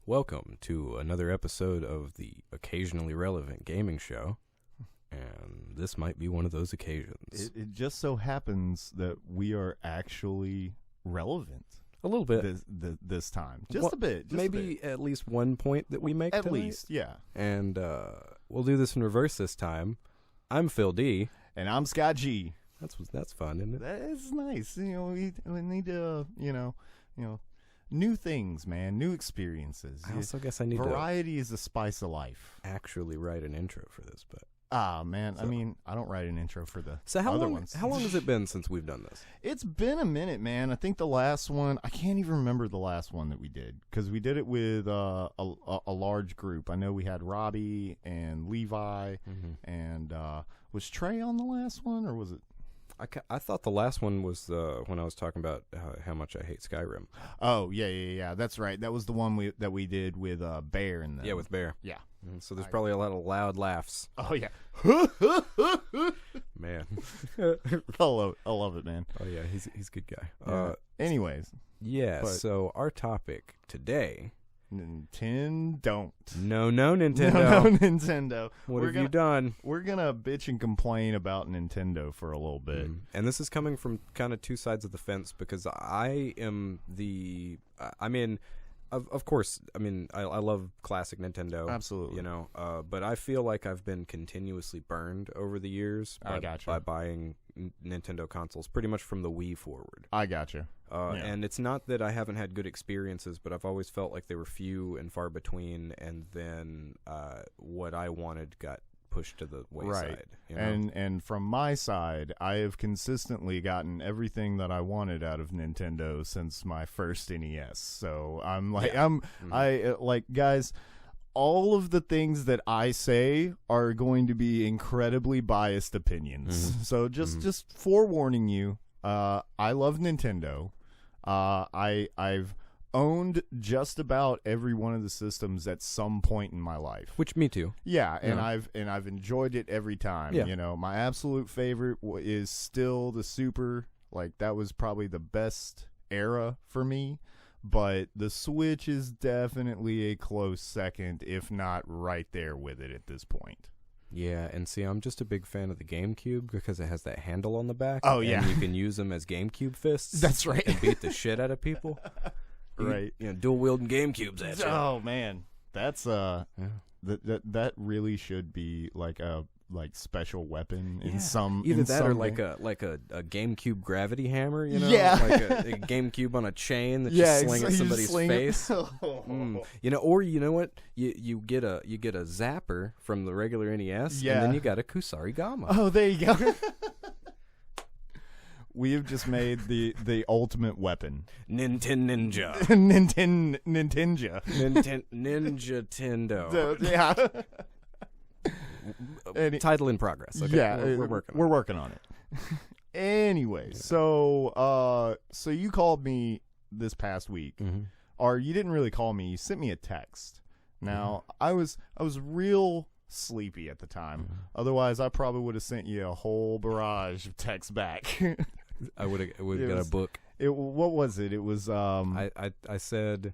Welcome to another episode of the Occasionally Relevant Gaming Show, and this might be one of those occasions. It just so happens that we are actually relevant A little bit. this time. Just a bit. Maybe at least one point that we make At tonight. least, yeah. And we'll do this in reverse this time. I'm Phil D. And I'm Scott G. That's fun, isn't it? That is nice. We need to, new things, man. New experiences. I also guess I need Variety is the spice of life. to actually write an intro for this, but... Man. So- I mean, I don't write an intro for the So how other long ones. how long has it been since we've done this? It's been a minute, man. I think the last one, I can't even remember the last one that we did because we did it with a large group. I know we had Robbie and Levi, and was Trey on the last one, or was it? I thought the last one was when I was talking about how much I hate Skyrim. Oh, yeah. That's right. That was the one that we did with Bear and them. Yeah, with Bear. Yeah. So there's probably a lot of loud laughs. Oh, yeah. Man. I love it, man. Oh, yeah, he's a good guy. Anyways. Yeah, but- so our topic today... Nintendon't. No, Nintendo. No, Nintendo. What have you done? We're going to bitch and complain about Nintendo for a little bit. And this is coming from kind of two sides of the fence because I am of course, I love classic Nintendo. Absolutely. But I feel like I've been continuously burned over the years by buying Nintendo consoles pretty much from the Wii forward. I gotcha. And it's not that I haven't had good experiences, but I've always felt like they were few and far between, and then what I wanted got pushed to the wayside. Right. And from my side, I have consistently gotten everything that I wanted out of Nintendo since my first NES. So I'm like, guys, all of the things that I say are going to be incredibly biased opinions. So just forewarning you, I love Nintendo. I've owned just about every one of the systems at some point in my life. Which me too. Yeah, and I've enjoyed it every time. Yeah. My absolute favorite is still the Super. Like, that was probably the best era for me. But the Switch is definitely a close second, if not right there with it at this point. Yeah, and see, I'm just a big fan of the GameCube because it has that handle on the back. Oh, yeah. And you can use them as GameCube fists. That's right. And beat the shit out of people. Right. Dual wielding GameCubes at you. Oh, man. That's that really should be like a special weapon in some either in that some or way. like a GameCube gravity hammer, Yeah. like a GameCube on a chain that you sling at somebody's face. Or you know what? You get a zapper from the regular NES, and then you got a Kusarigama. Oh, there you go. We have just made the ultimate weapon. Ninja. Ninja. Tendo. Yeah. Title in progress. Okay? Yeah, we're working on it. Anyway, so you called me this past week, or you didn't really call me. You sent me a text. Now I was real sleepy at the time. Otherwise, I probably would have sent you a whole barrage of texts back. I would have got a book. What was it? It was I said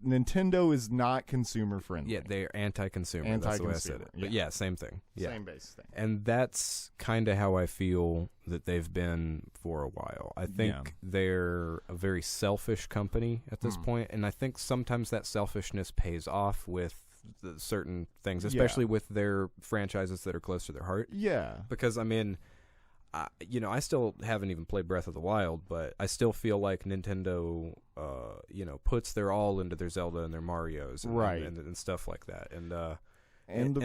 Nintendo is not consumer friendly. Yeah, they're anti-consumer. That's the way I said it. But yeah, same thing. Yeah. Same base thing. And that's kind of how I feel that they've been for a while. I think they're a very selfish company at this point, and I think sometimes that selfishness pays off with certain things, especially with their franchises that are close to their heart. Yeah. Because, I still haven't even played Breath of the Wild, but I still feel like Nintendo, puts their all into their Zelda and their Marios and stuff like that. And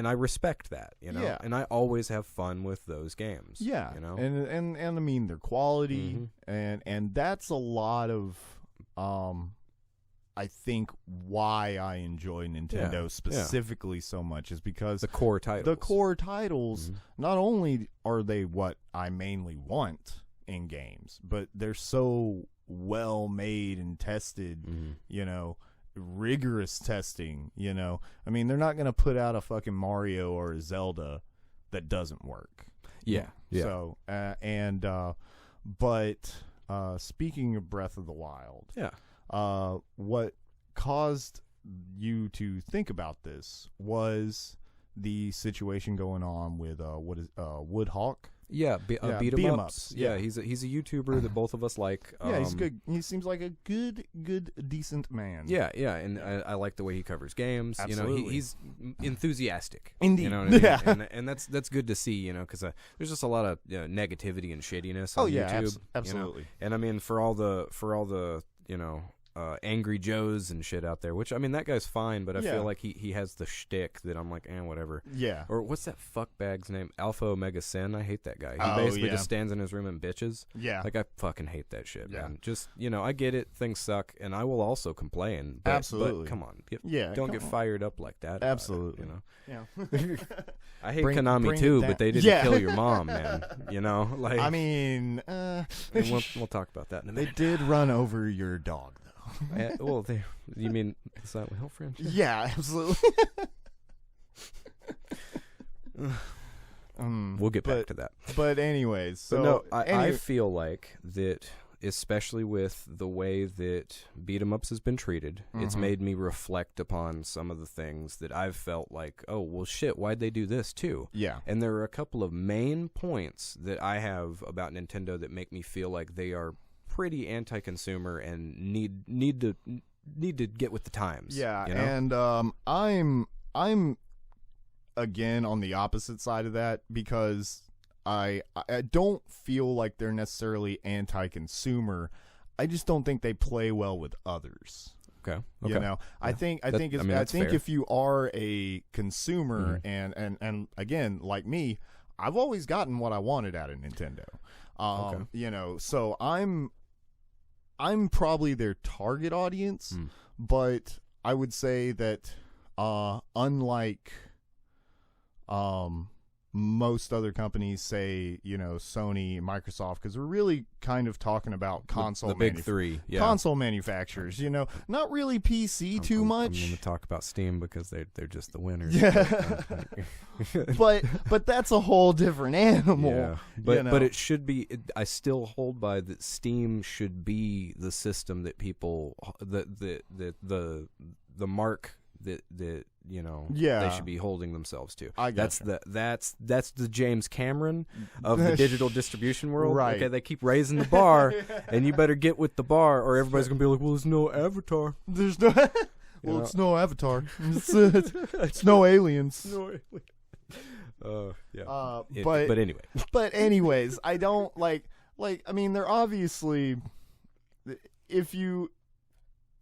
I respect that, Yeah. And I always have fun with those games. Yeah. And I mean, their quality, and that's a lot of, I think why I enjoy Nintendo specifically so much is because the core titles. Not only are they what I mainly want in games, but they're so well made and tested, rigorous testing, I mean, they're not going to put out a fucking Mario or a Zelda that doesn't work. Yeah. So, but speaking of Breath of the Wild, what caused you to think about this was the situation going on with Woodhawk. Yeah, beat 'em ups. Yeah, he's a YouTuber that both of us like. Yeah, he's good. He seems like a good, decent man. Yeah, and I like the way he covers games. Absolutely. You know, he's enthusiastic. Indeed. You know what I mean? Yeah. And that's good to see. You know, because there's just a lot of negativity and shittiness on YouTube. Absolutely. You know? And I mean, for all the Angry Joes and shit out there, which I mean that guy's fine, but I feel like he has the shtick that I'm like, whatever. Yeah. Or what's that fuckbag's name? Alpha Omega Sin. I hate that guy. He basically just stands in his room and bitches. Yeah. Like I fucking hate that shit, man. Just I get it. Things suck, and I will also complain. But, Absolutely. But come on. Don't get on. fired up like that. Absolutely. Yeah. I hate Bring Konami it too, down. but they didn't kill your mom, man. Like I mean, we'll talk about that in a they minute. did run over your dog, though. Well, you mean the Silent Hill franchise? Yeah, absolutely. We'll get back to that. But anyways, so no, I feel like that, especially with the way that beat 'em ups has been treated, it's made me reflect upon some of the things that I've felt like, oh well, shit, why'd they do this too? Yeah. And there are a couple of main points that I have about Nintendo that make me feel like they are pretty anti-consumer and need to get with the times. Yeah, you know? and I'm again on the opposite side of that because I don't feel like they're necessarily anti-consumer. I just don't think they play well with others. Okay. You know, yeah. I think fair. if you are a consumer and again, like me, I've always gotten what I wanted out of Nintendo. You know, so I'm probably their target audience, but I would say that unlike most other companies, say, Sony, Microsoft, because we're really kind of talking about console the big three, console manufacturers, not really PC too much. I'm going to talk about Steam because they're just the winners. Yeah. but that's a whole different animal. Yeah. But it should be. I still hold by that Steam should be the system that people the mark that they should be holding themselves to. That's the James Cameron of the digital distribution world. Right. Okay, they keep raising the bar, and you better get with the bar, or everybody's gonna be like, "Well, there's no Avatar. There's no." Well, it's no Avatar. It's no aliens. No aliens. Yeah. But anyway. But anyways, I don't like. I mean, they're obviously. If you.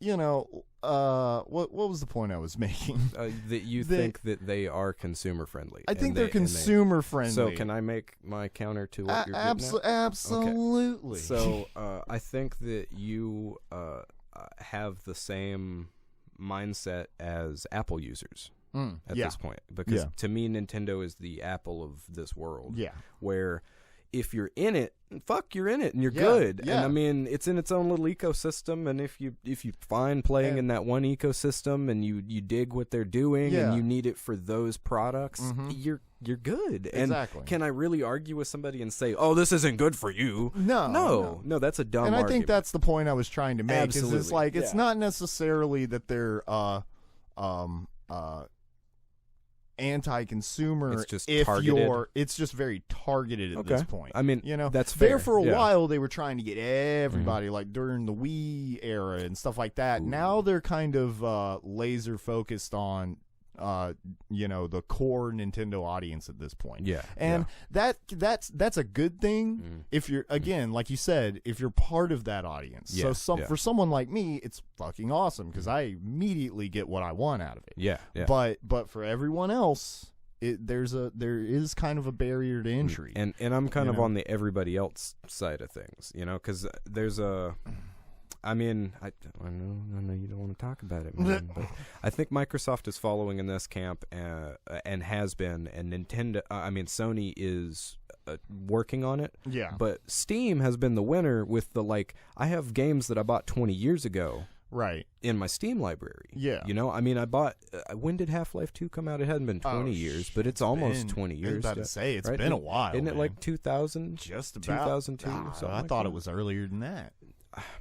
What was the point I was making? That you think that they are consumer friendly. I think they're consumer friendly. So can I make my counter to what you're getting at? Absolutely. Okay. So I think that you have the same mindset as Apple users at this point, because to me, Nintendo is the Apple of this world. Yeah. Where if you're in it, you're in it, and you're good. Yeah. And I mean, it's in its own little ecosystem. And if you find playing in that one ecosystem, and you dig what they're doing, and you need it for those products, you're good. Exactly. And can I really argue with somebody and say, "Oh, this isn't good for you"? No, that's a dumb. And I argument. think that's the point I was trying to make. Absolutely. Is it's like it's not necessarily that they're anti-consumer. It's just targeted. It's just very targeted at this point. I mean, that's fair. There for a while they were trying to get everybody, like during the Wii era and stuff like that. Now they're kind of laser focused on the core Nintendo audience at this point. Yeah. And that's a good thing if you're, again, like you said, if you're part of that audience. Yeah. So for someone like me, it's fucking awesome because I immediately get what I want out of it. Yeah. But for everyone else, there is kind of a barrier to entry. And I'm kind of on the everybody else side of things, because there's a. I mean, I know you don't want to talk about it, man, but I think Microsoft is following in this camp and has been, and Sony is working on it. Yeah. But Steam has been the winner with I have games that I bought 20 years ago. Right. In my Steam library. Yeah. I mean, I bought. When did Half-Life 2 come out? It hadn't been 20 years, but it's almost 20 years. I was about to say, it's right? been a while. Isn't it man. like 2000? Just about. 2002? I thought it was earlier than that.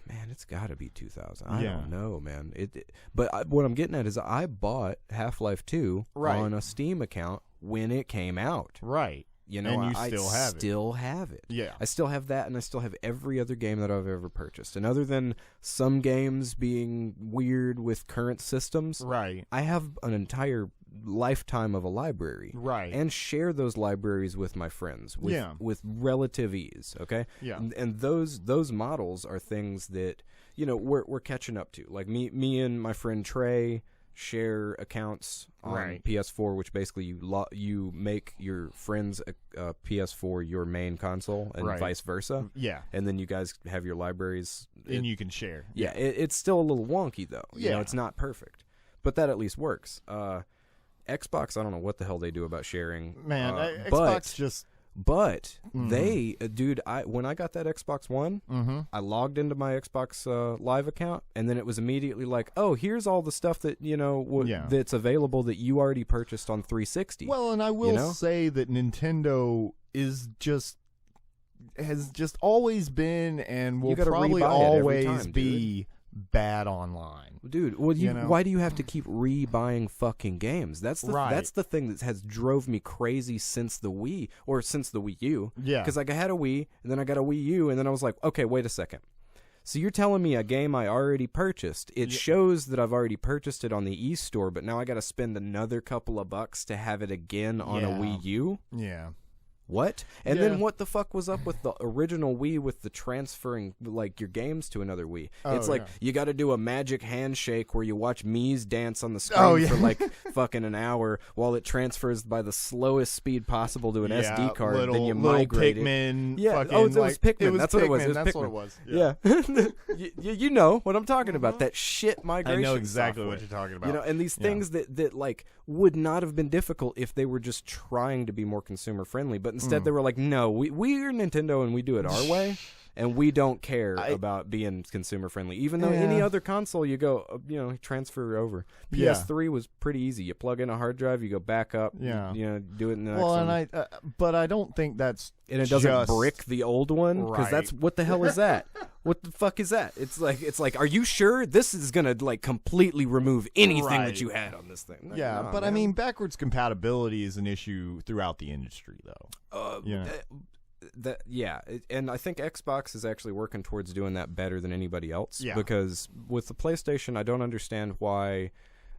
Man, it's got to be 2000. I don't know, man. But what I'm getting at is I bought Half-Life 2 on a Steam account when it came out. Right. You know, and I still have it. Yeah. I still have that, and I still have every other game that I've ever purchased. And other than some games being weird with current systems, right, I have an entire lifetime of a library. Right. And share those libraries with my friends with relative ease, okay? Yeah. And those models are things that, you know, we're catching up to. Like me and my friend Trey share accounts on PS4, which basically you make your friends a PS4 your main console, and vice versa. Yeah, and then you guys have your libraries, and you can share. Yeah, it's still a little wonky though. You know, it's not perfect, but that at least works. Xbox, I don't know what the hell they do about sharing. Man, Xbox just. But they, dude, when I got that Xbox One, I logged into my Xbox Live account, and then it was immediately like, oh, here's all the stuff that, you know, that's available that you already purchased on 360. Well, and I will say that Nintendo has just always been and will probably always be bad online. Dude, well, why do you have to keep rebuying fucking games? That's the thing that has drove me crazy since the Wii, or since the Wii U. Yeah. Because like I had a Wii, and then I got a Wii U, and then I was like, okay, wait a second. So you're telling me a game I already purchased, it shows that I've already purchased it on the eStore, but now I got to spend another couple of bucks to have it again on a Wii U? Yeah. What? And then what the fuck was up with the original Wii with the transferring like your games to another Wii? It's like you got to do a magic handshake where you watch Mii's dance on the screen for like fucking an hour while it transfers by the slowest speed possible to an SD card. Then you migrate Pikmin, it. Yeah. It was Pikmin. That's what it was. That's what it was. Yeah. you know what I'm talking about. That shit migration. I know exactly software. What you're talking about. You know, and these things that like would not have been difficult if they were just trying to be more consumer friendly, but instead they were like, no, we're Nintendo and we do it our way, and we don't care about being consumer friendly. Even though any other console you go, transfer over. PS3 was pretty easy. You plug in a hard drive, you go back up, do it in the next one. And but I don't think that's and it doesn't brick the old one, because that's what the hell is that? What the fuck is that? It's like, are you sure this is gonna like completely remove anything that you had on this thing? But I mean, backwards compatibility is an issue throughout the industry, though. And I think Xbox is actually working towards doing that better than anybody else. Yeah. Because with the PlayStation, I don't understand why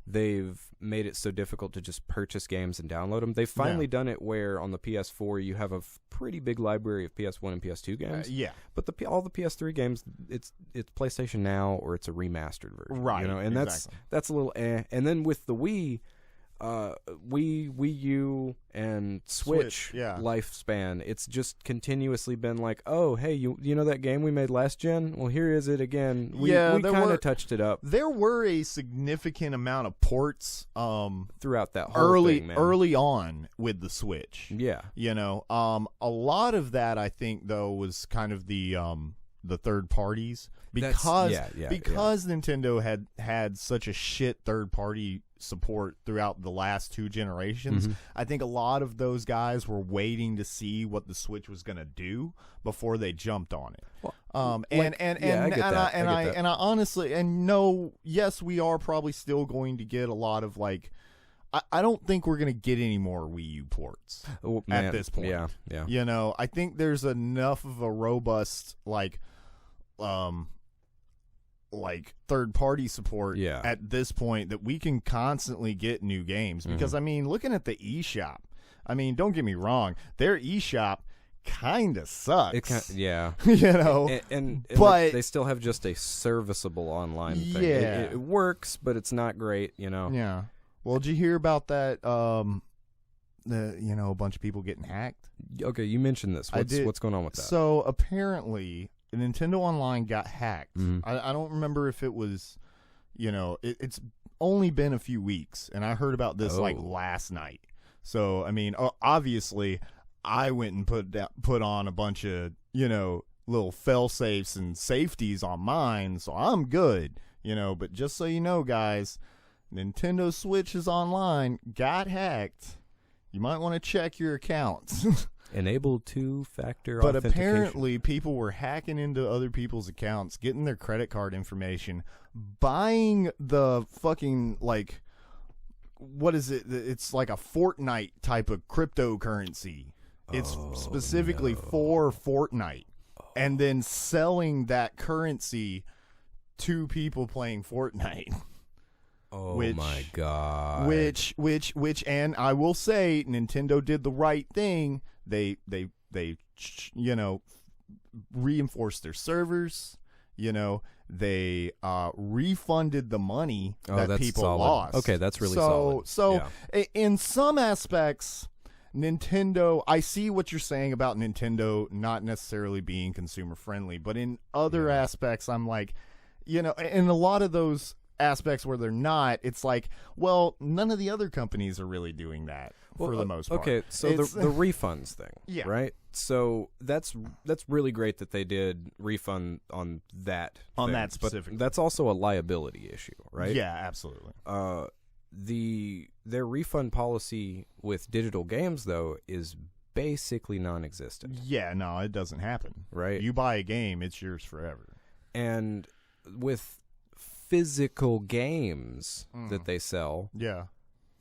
they've made it so difficult to just purchase games and download them. They've finally done it where on the PS4 you have a pretty big library of PS1 and PS2 games. But all the PS3 games, it's PlayStation Now or it's a remastered version. Right. You know, and that's a little And then with the Wii, Wii U and Switch lifespan, it's just continuously been like, oh, hey, you know that game we made last gen? Well, here is it again. We kind of touched it up. There were a significant amount of ports throughout that whole thing, man. Early on with the Switch. Yeah. You know, a lot of that I think though was kind of the third parties because Nintendo had such a shit third party support throughout the last two generations. I think a lot of those guys were waiting to see what the Switch was going to do before they jumped on it. Well, I honestly yes, we are probably still going to get a lot of like. I don't think we're going to get any more Wii U ports at this point. Yeah. You know, I think there's enough of a robust like third-party support at this point that we can constantly get new games. Because, I mean, looking at the eShop, I mean, don't get me wrong, their eShop kind of sucks. You know? But they still have just a serviceable online thing. It works, but it's not great, you know? Yeah. Well, did you hear about that, a bunch of people getting hacked? Okay, you mentioned this. What's going on with that? So, apparently, Nintendo Online got hacked. I don't remember if it was, it's only been a few weeks, and I heard about this like last night. So, I mean, obviously, I went and put on a bunch of, little fail-safes and safeties on mine, so I'm good, But just so you know, guys, Nintendo Switch's Online got hacked. You might want to check your accounts. Enable two-factor But authentication. apparently people were hacking into other people's accounts, getting their credit card information, buying the fucking, like, what is it? It's like a Fortnite type of cryptocurrency. It's specifically for Fortnite. And then selling that currency to people playing Fortnite. Oh my god. Which, and I will say, Nintendo did the right thing. They reinforced their servers. They refunded the money that people lost. Okay, that's really solid. So in some aspects, Nintendo, I see what you're saying about Nintendo not necessarily being consumer friendly, but in other aspects, I'm like, in a lot of those aspects where they're not, it's like, well, none of the other companies are really doing that for the most part. Okay, so the refunds thing, right? So that's really great that they did refund on that on that specific. But that's also a liability issue, right? Yeah, absolutely. Their refund policy with digital games though is basically non-existent. Yeah, no, it doesn't happen. Right? You buy a game, it's yours forever. And with physical games that they sell,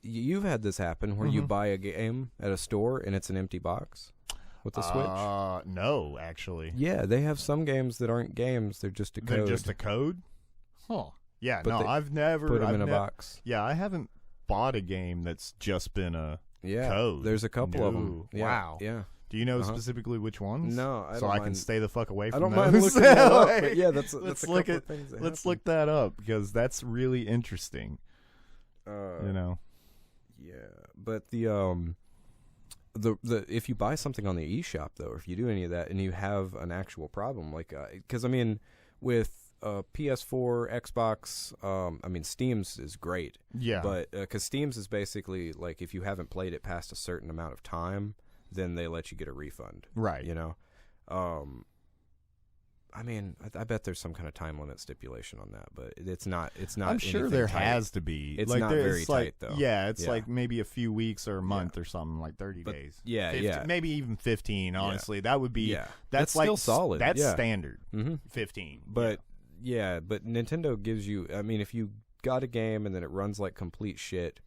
you've had this happen where you buy a game at a store and it's an empty box with a Switch. No, actually. Yeah, they have some games that aren't games; they're just a code. They're just a code. Huh. Yeah. But no, I've never put them in a box. Yeah, I haven't bought a game that's just been a code. There's a couple of them. Yeah, wow. Yeah. Do you know specifically which ones? No, I don't so I mind. can stay the fuck away from I don't those. mind looking that up. But yeah, that's a let's couple look of things that let's happen. look that up because that's really interesting. Yeah, but the if you buy something on the eShop though, or if you do any of that and you have an actual problem, like because I mean with PS4, Xbox, I mean Steam's is great. Yeah, but because Steam's is basically like if you haven't played it past a certain amount of time, then they let you get a refund. Right. I mean, I bet there's some kind of time limit stipulation on that, but it's not. I'm sure there has to be. It's like, not very tight though. Yeah, it's like maybe a few weeks or a month or something, like 30 days. Yeah, 15, maybe even 15. Honestly, that would be. Yeah, that's like still solid. That's standard. 15. But but Nintendo gives you. I mean, if you got a game and then it runs like complete shit,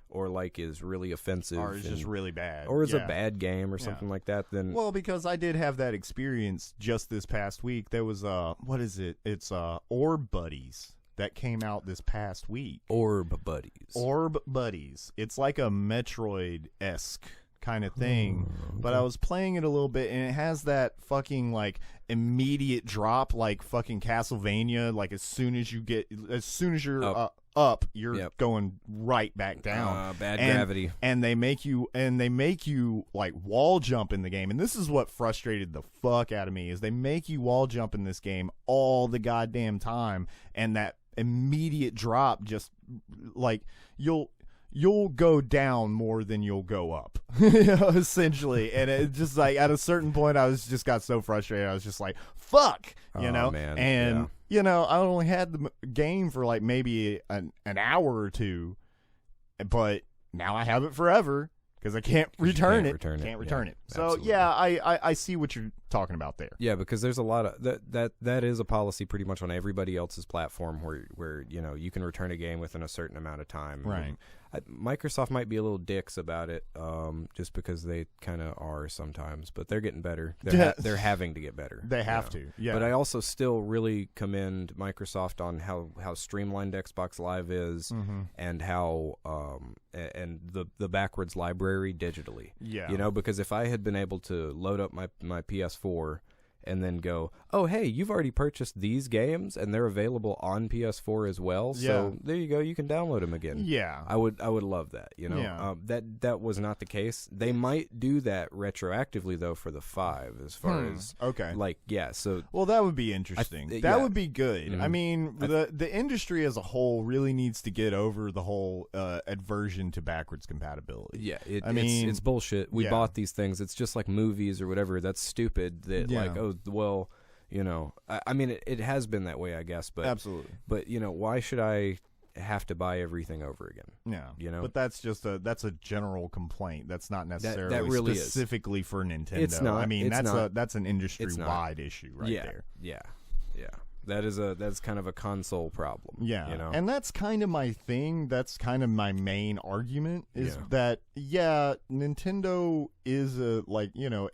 or like is really offensive, or is just really bad, or is a bad game or something like that, then because I did have that experience just this past week. There was what is it? It's Orb Buddies that came out this past week. Orb Buddies. It's like a Metroid-esque kind of thing, but I was playing it a little bit and it has that fucking like immediate drop like fucking Castlevania, like as soon as you're up, you're going right back down. Bad gravity. And they make you like wall jump in the game. And this is what frustrated the fuck out of me is they make you wall jump in this game all the goddamn time, and that immediate drop just like you'll go down more than you'll go up, essentially. And it just like at a certain point, I just got so frustrated. I was just like, "Fuck," man. And I only had the game for like maybe an hour or two, but now I have it forever because I can't return it. Can't return it. So absolutely. I see what you're talking about there. Yeah, because there's a lot of that is a policy pretty much on everybody else's platform where you can return a game within a certain amount of time. Right. Microsoft might be a little dicks about it, just because they kind of are sometimes, but they're getting better. They're having to get better. They have to. Yeah. But I also still really commend Microsoft on how streamlined Xbox Live is, and how and the backwards library digitally. Yeah. Because if I had been able to load up my PS4 and then go, oh, hey, you've already purchased these games and they're available on PS4 as well. So there you go. You can download them again. Yeah. I would love that, Yeah. That was not the case. They might do that retroactively though for the 5 as far as so well, that would be interesting. That would be good. I mean, the industry as a whole really needs to get over the whole aversion to backwards compatibility. Yeah, it's bullshit. We bought these things. It's just like movies or whatever. That's stupid. That like, oh well, I mean it has been that way, I guess. But absolutely. But why should I have to buy everything over again. Yeah, you know. But that's a general complaint. That's not necessarily that really specifically for Nintendo. It's not. I mean, it's that's an industry-wide issue right there. Yeah. That's kind of a console problem. Yeah, you know? And that's kind of my thing. That's kind of my main argument is that Nintendo is a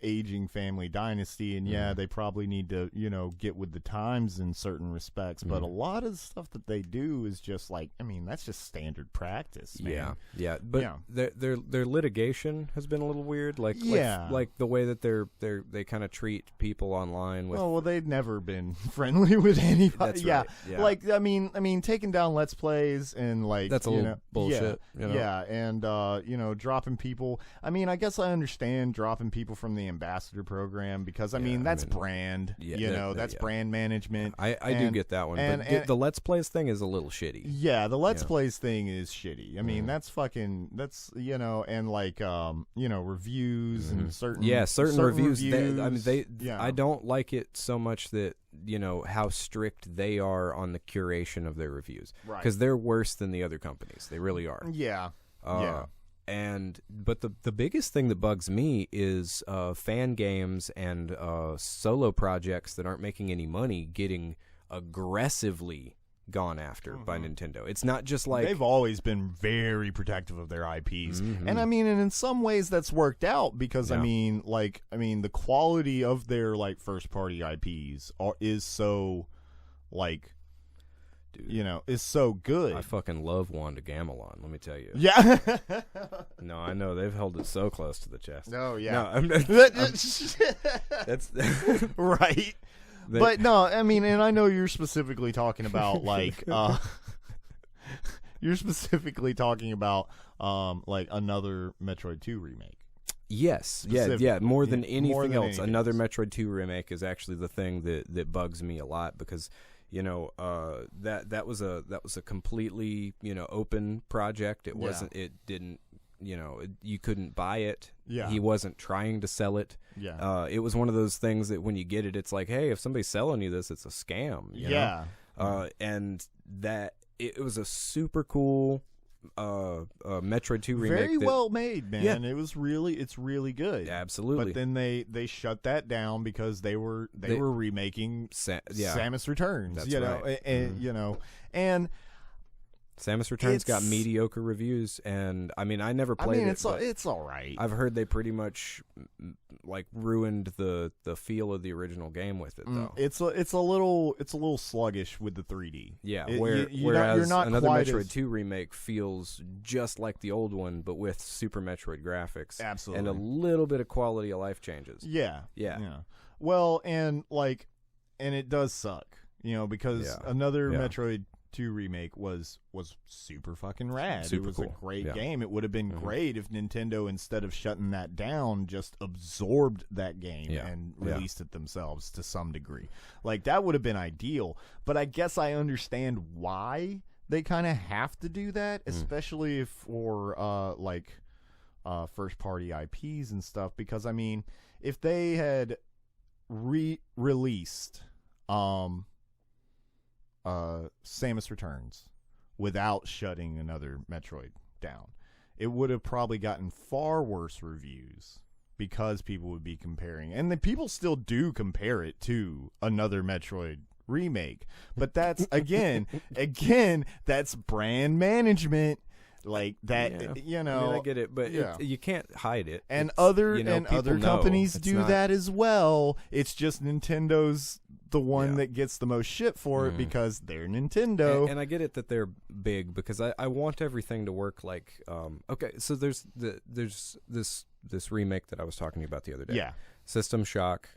aging family dynasty, and they probably need to get with the times in certain respects. But a lot of the stuff that they do is just that's just standard practice. Man. Yeah. But their litigation has been a little weird. Like the way that they kind of treat people online with. Well, they've never been friendly with anybody. That's right. Yeah. Like I mean, taking down Let's Plays and that's a little bullshit. And dropping people. I mean, I guess I understand dropping people from the ambassador program because that's brand. That's brand management. I do get that one, but the Let's Plays thing is a little shitty. Yeah, the Let's Plays thing is shitty. I mean, that's reviews and certain reviews. I don't like it so much that how strict they are on the curation of their reviews, because they're worse than the other companies. They really are. But the biggest thing that bugs me is fan games and solo projects that aren't making any money getting aggressively gone after by Nintendo. It's not just like they've always been very protective of their IPs, and and in some ways that's worked out because the quality of their first party IPs is so is so good. I fucking love Wanda Gamelon, let me tell you. Yeah. No, I know they've held it so close to the chest. Oh yeah. No, that's right. But no, and I know you're specifically talking about another Metroid 2 remake. Yes, more than anything else. Another Metroid 2 remake is actually the thing that bugs me a lot because that was a completely open project. It wasn't. It didn't. You couldn't buy it. Yeah. He wasn't trying to sell it. Yeah. It was one of those things that when you get it, it's like, hey, if somebody's selling you this, it's a scam. You know? And that it was a super cool Metroid 2 remake. Very well made, man. Yeah. It's really good. Absolutely. But then they shut that down because they were remaking Samus Returns. That's right. And Samus Returns got mediocre reviews, and I never played it. It's all right. I've heard they pretty much ruined the feel of the original game with it, though. It's a little sluggish with the 3D. Yeah, whereas another Metroid 2 remake feels just like the old one, but with Super Metroid graphics, absolutely, and a little bit of quality of life changes. Yeah. Well, and it does suck, because another Metroid 2 remake was super fucking rad. Super it was cool. A great game. It would have been great if Nintendo, instead of shutting that down, just absorbed that game and released it themselves to some degree. That would have been ideal. But I guess I understand why they kind of have to do that, especially for first party IPs and stuff. Because if they had released Samus Returns without shutting another Metroid down, it would have probably gotten far worse reviews because people would be comparing, and the people still do compare it to another Metroid remake, but that's again that's brand management. I get it, but you can't hide it. And other companies do that as well. It's just Nintendo's the one that gets the most shit for it because they're Nintendo. And I get it that they're big because I want everything to work like okay, so there's this remake that I was talking about the other day. Yeah. System Shock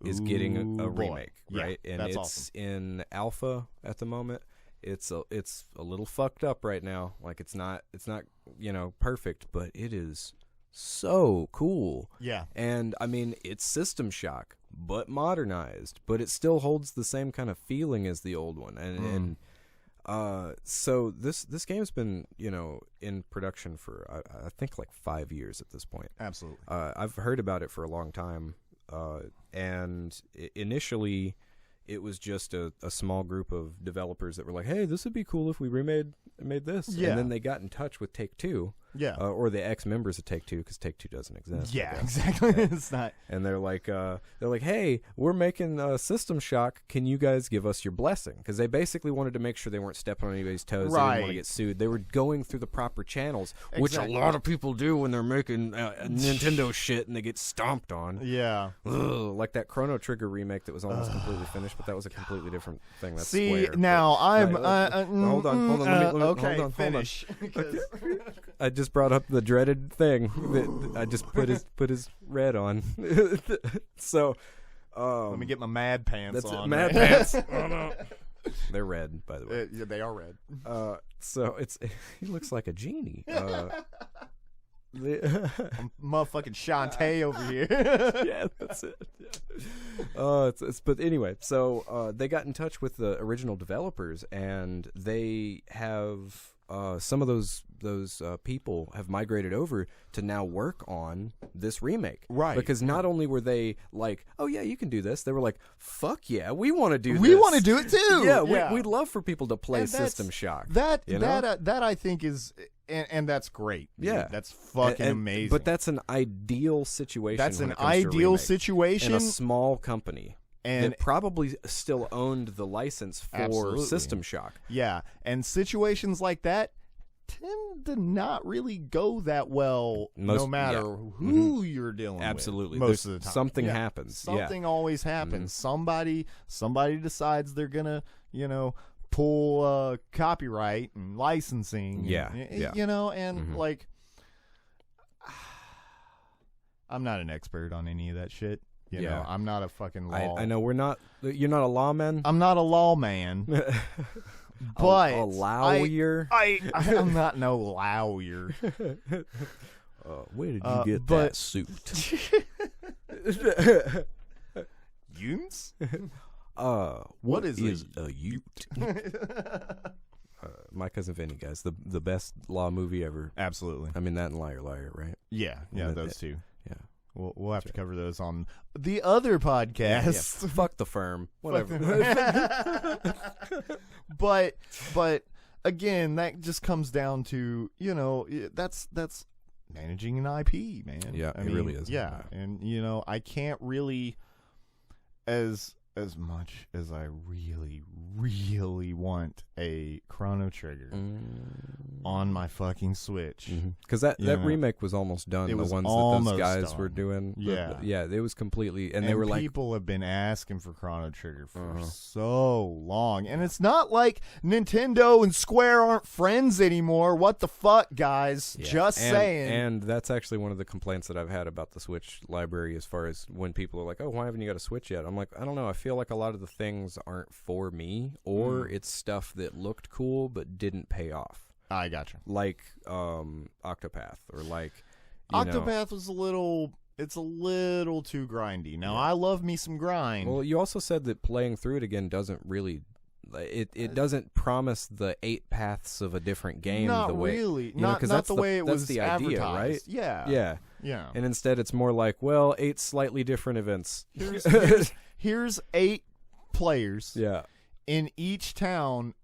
is getting a remake, right? Yeah, and that's it's awesome. in alpha at the moment. It's a little fucked up right now. It's not perfect, but it is so cool. Yeah. And it's System Shock, but modernized, but it still holds the same kind of feeling as the old one. And so this game's been, in production for I think 5 years at this point. Absolutely. I've heard about it for a long time. And initially it was just a small group of developers that were like, hey, this would be cool if we made this. Yeah. And then they got in touch with Take-Two. Yeah. Or the ex-members of Take-Two, because Take-Two doesn't exist. Yeah, exactly. It's not. And they're like, hey, we're making System Shock. Can you guys give us your blessing? Because they basically wanted to make sure they weren't stepping on anybody's toes. They didn't want to get sued. They were going through the proper channels, which a lot of people do when they're making Nintendo shit and they get stomped on. Yeah. Ugh, like that Chrono Trigger remake that was almost completely finished, but that was a completely different thing. That's See, Square, now I'm... hold on. Let me, okay, hold on. finish. I just brought up the dreaded thing that I just put his red on. So let me get my mad pants that's on. Mad pants. Oh, no. They're red, by the way. Yeah, they are red. So he looks like a genie. I'm motherfucking Shantae over here. Yeah, that's it. Yeah. But anyway, so they got in touch with the original developers, and they have some of those people have migrated over to now work on this remake. Right. Because not only were they like, oh yeah, you can do this, they were like, fuck yeah, we want to do this. We want to do it too. Yeah, we'd love for people to play And System Shock. That I think is, and that's great. Yeah, that's fucking amazing. But that's an ideal situation. That's when an it comes to ideal remake. situation In a small company. And that probably still owned the license for Absolutely. System Shock. Yeah, and situations like that tend to not really go that well, no matter who you're dealing Absolutely. with. Most There's of the time, something happens. Something always happens. Somebody decides they're gonna, pull copyright and licensing. Yeah. And like, I'm not an expert on any of that shit. You know, I'm not a fucking law. I know you're not a lawman. I'm not a lawman. But a lawyer. I'm not no lawyer. Where did you get that suit? Yunes? What is a ute? My Cousin Vinny, guys, the best law movie ever. Absolutely. I mean that and Liar Liar, right? Yeah, those two. Yeah. We'll have to cover those on the other podcast. Yeah. Fuck the firm. Whatever. But again, that just comes down to, that's managing an IP, man. Yeah, I it mean, really is. Yeah, and I can't really, as much as I really, really want a Chrono Trigger on my fucking Switch. Because that remake was almost done. It was the ones that those guys were doing. Yeah. It was completely... And they were like... people have been asking for Chrono Trigger for so long. And it's not like Nintendo and Square aren't friends anymore. What the fuck, guys? Yeah. Just saying. And that's actually one of the complaints that I've had about the Switch library, as far as when people are like, oh, why haven't you got a Switch yet? I'm like, I don't know. I feel like a lot of the things aren't for me, or it's stuff that looked cool but didn't pay off. I gotcha. Like Octopath, or like Octopath was a little too grindy. Now I love me some grind. Well, you also said that playing through it again doesn't really it doesn't promise the 8 paths of a different game. Not the way, really. Not the way it was the idea, right? Yeah. And instead, it's more like, 8 slightly different events. Here's 8 players. Yeah. In each town,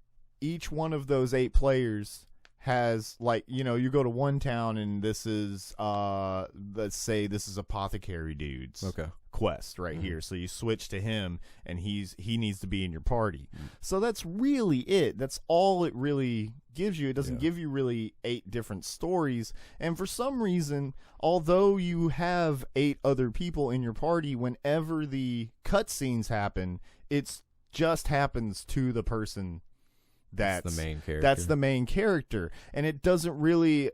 each one of those 8 players has, like, you go to one town and this is let's say this is Apothecary Dude's quest right here. So you switch to him and he needs to be in your party. So that's really it. That's all it really gives you. It doesn't give you really 8 different stories. And for some reason, although you have 8 other people in your party, whenever the cutscenes happen, it's just happens to the person that's the main character. That's the main character, and it doesn't really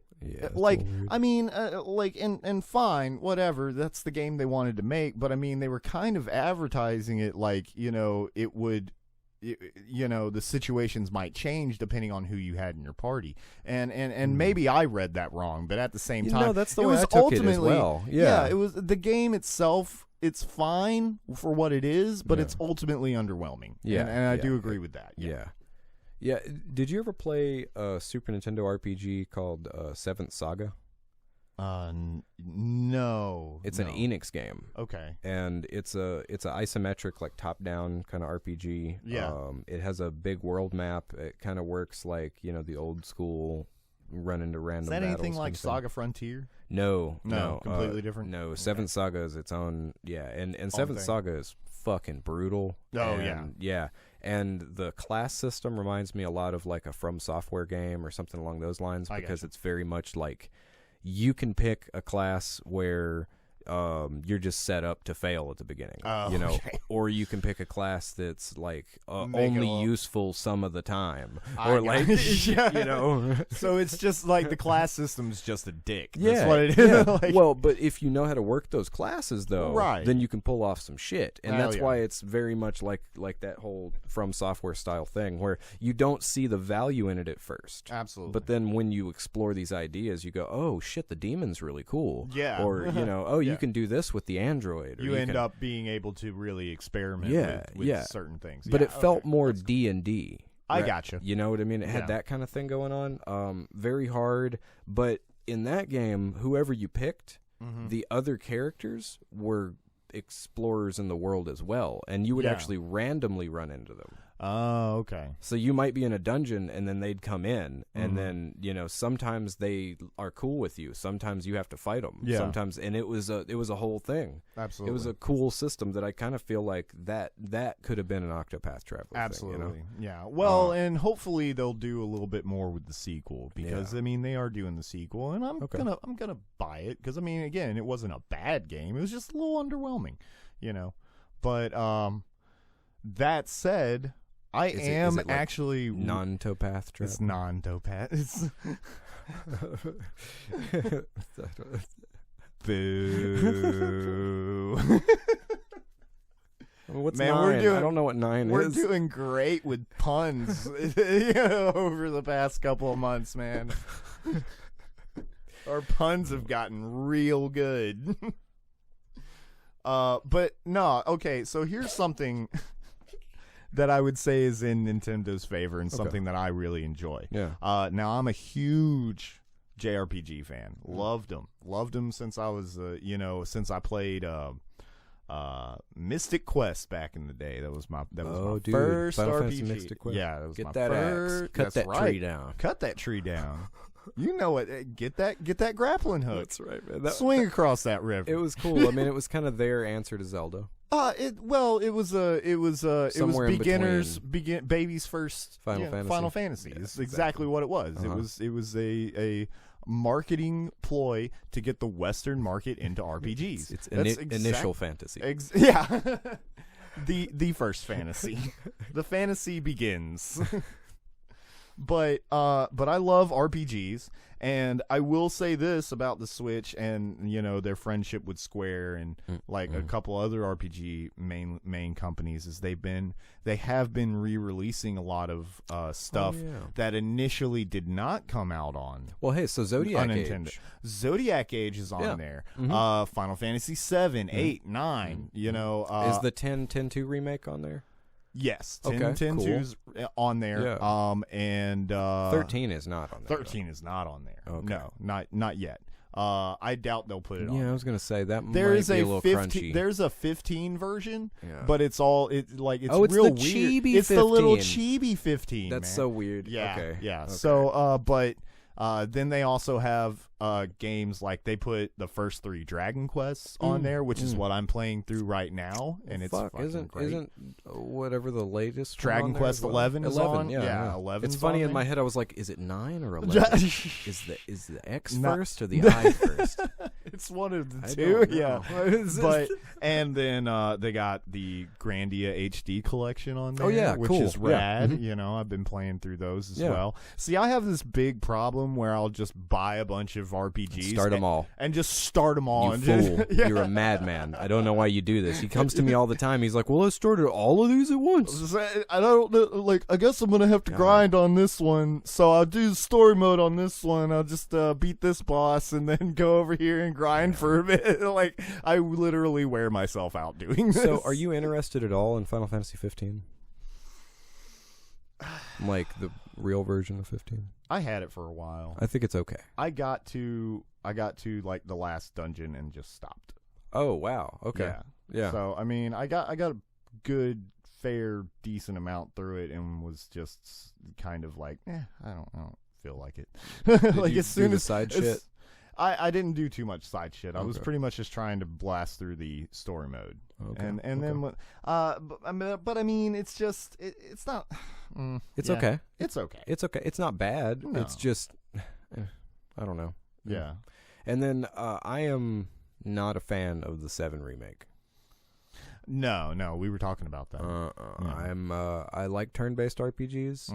I mean, and fine, whatever. That's the game they wanted to make, but I mean, they were kind of advertising it like, it would, the situations might change depending on who you had in your party, and maybe I read that wrong, but at the same time, that's the way I took it as well. Yeah, it was the game itself. It's fine for what it is, but it's ultimately underwhelming. Yeah, and I do agree with that. Yeah. Did you ever play a Super Nintendo RPG called Seventh Saga? No. It's an Enix game. Okay. And it's a isometric, like top-down kind of RPG. Yeah. It has a big world map. It kind of works like, the old school run into random Is that battles anything like kind of thing. Saga Frontier? No. Completely different? No, Seventh Saga is its own, and Seventh Saga is fucking brutal. Oh, Yeah. And the class system reminds me a lot of like a From Software game or something along those lines, because it's very much like you can pick a class where you're just set up to fail at the beginning, okay. Or you can pick a class that's like only useful some of the time, or So it's just like the class system's just a dick. Yeah, that's what it is. Yeah. Like, well, but if you know how to work those classes, though, right, then you can pull off some shit, and that's why it's very much like that whole From Software style thing, where you don't see the value in it at first. Absolutely. But then when you explore these ideas, you go, oh shit, the demon's really cool. Yeah. Or you can do this with the android. Or you end up being able to really experiment with certain things. But it felt more D&D. I gotcha. You know what I mean? It had that kind of thing going on. Very hard. But in that game, whoever you picked, the other characters were explorers in the world as well. And you would actually randomly run into them. Oh, okay. So you might be in a dungeon, and then they'd come in, and then sometimes they are cool with you. Sometimes you have to fight them. Yeah. Sometimes, and it was a whole thing. Absolutely. It was a cool system that I kind of feel like that could have been an Octopath Traveler. Absolutely. Thing, Yeah. Well, and hopefully they'll do a little bit more with the sequel, because I mean they are doing the sequel, and I'm gonna buy it, because I mean, again, it wasn't a bad game. It was just a little underwhelming, But that said, I am actually non-Topath Traveler. It's non-Topath. It's boo. What's Man, 9? I don't know what 9 is. We're doing great with puns over the past couple of months, man. Our puns have gotten real good. But no, okay, so here's something that I would say is in Nintendo's favor, and something that I really enjoy. Yeah. Now, I'm a huge JRPG fan. Loved them since I was, since I played Mystic Quest back in the day. That was my first Final RPG. Fantasy Mystic Quest. Yeah, that was Get my that first. axe. Cut that tree down. Cut that tree down. You know it. Get that grappling hook. That's right, man. Swing across that river. It was cool. I mean, it was kind of their answer to Zelda. It was baby's first Final Fantasy. Yeah, It's exactly what it was. It was a marketing ploy to get the Western market into RPGs. It's initial fantasy. The first fantasy. The fantasy begins. But I love RPGs, and I will say this about the Switch and their friendship with Square and like a couple other RPG main companies is they have been re-releasing a lot of stuff that initially did not come out on. Well, hey, so Zodiac Age. Zodiac Age is on there. Final Fantasy 7, 8, 9. Is the 10-2 remake on there? Yes, 10-2's on there. Yeah. And 13 is not on there. 13 is not on there. Okay. No, not yet. I doubt they'll put it on. Yeah, I was gonna say that there might is be a little crunchy. There's a 15. Version, yeah. but it's real it's the weird. chibi it's 15. The little chibi 15. That's man. so weird. Yeah, okay. yeah. Okay. So, but then they also have games like they put the first 3 Dragon Quests on there, which is what I'm playing through right now, and it's fucking great. Isn't whatever the latest Dragon Quest 11 is 11, on? Yeah, 11. It's funny in my head. I was like, is it 9 or 11? is the X first or the I first? It's one of the two. Yeah, but and then they got the Grandia HD collection on there. Oh yeah, which cool. is rad. Yeah. I've been playing through those as well. See, I have this big problem where I'll just buy a bunch of RPGs, start them all, and just start them all. You fool! You're a madman. I don't know why you do this. He comes to me all the time. He's like, "Well, I started all of these at once." I don't like. I guess I'm gonna have to grind on this one, so I'll do story mode on this one. I'll just beat this boss and then go over here and grind for a bit. Like I literally wear myself out doing this. So, are you interested at all in Final Fantasy 15? Like real version of 15? I had it for a while. I think it's okay. I got to like the last dungeon and just stopped. Oh wow. Okay. Yeah. So I mean, I got a good, fair, decent amount through it, and was just kind of like, I don't feel like it. Like as soon as side shit. I didn't do too much side shit. I was pretty much just trying to blast through the story mode. Okay. And then but I mean, it's just it's not. It's okay. It's okay. It's okay. It's not bad. No. It's just I don't know. Yeah. And then I am not a fan of the 7 remake. No, we were talking about that. No. I like turn-based RPGs.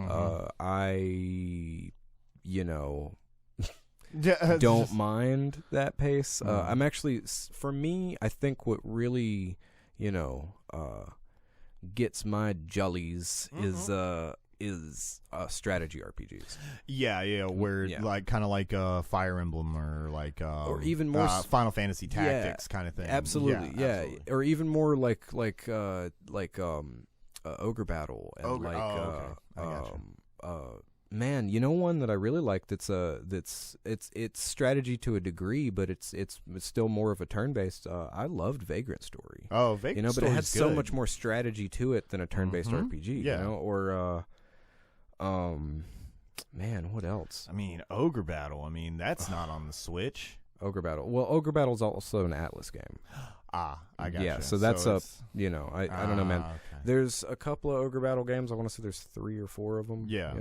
Don't mind that pace. I'm actually, for me, I think what really, gets my jollies is strategy RPGs. Yeah, where like kind of like Fire Emblem or like or even more Final Fantasy Tactics kind of thing. Absolutely, yeah. Or even more like Ogre Battle and I gotcha. Man, you know one that I really like that's it's strategy to a degree, but it's still more of a turn-based. I loved Vagrant Story. Oh, Vagrant Story, but it had so much more strategy to it than a turn-based RPG. Yeah. Or man, what else? I mean, Ogre Battle. I mean, that's not on the Switch. Ogre Battle. Well, Ogre Battle is also an Atlas game. I got Yeah, you. so that's I don't know, man. Okay. There's a couple of Ogre Battle games. I want to say there's 3 or 4 of them. Yeah.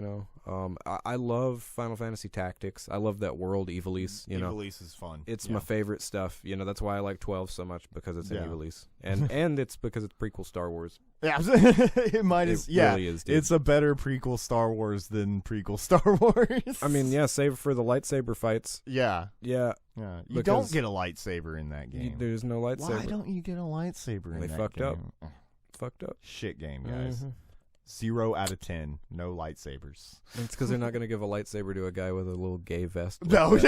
I love Final Fantasy Tactics. I love that world, Ivalice. Ivalice is fun. It's my favorite stuff. That's why I like 12 so much, because it's in Ivalice. And it's because it's prequel Star Wars. Yeah, it really is, dude. It's a better prequel Star Wars than prequel Star Wars. I mean, save for the lightsaber fights. Yeah. Yeah. You don't get a lightsaber in that game. There's no lightsaber. Why don't you get a lightsaber in that game? They fucked up. Fucked up. Shit game, guys. 0 out of 10. No lightsabers. It's because they're not going to give a lightsaber to a guy with a little gay vest. No.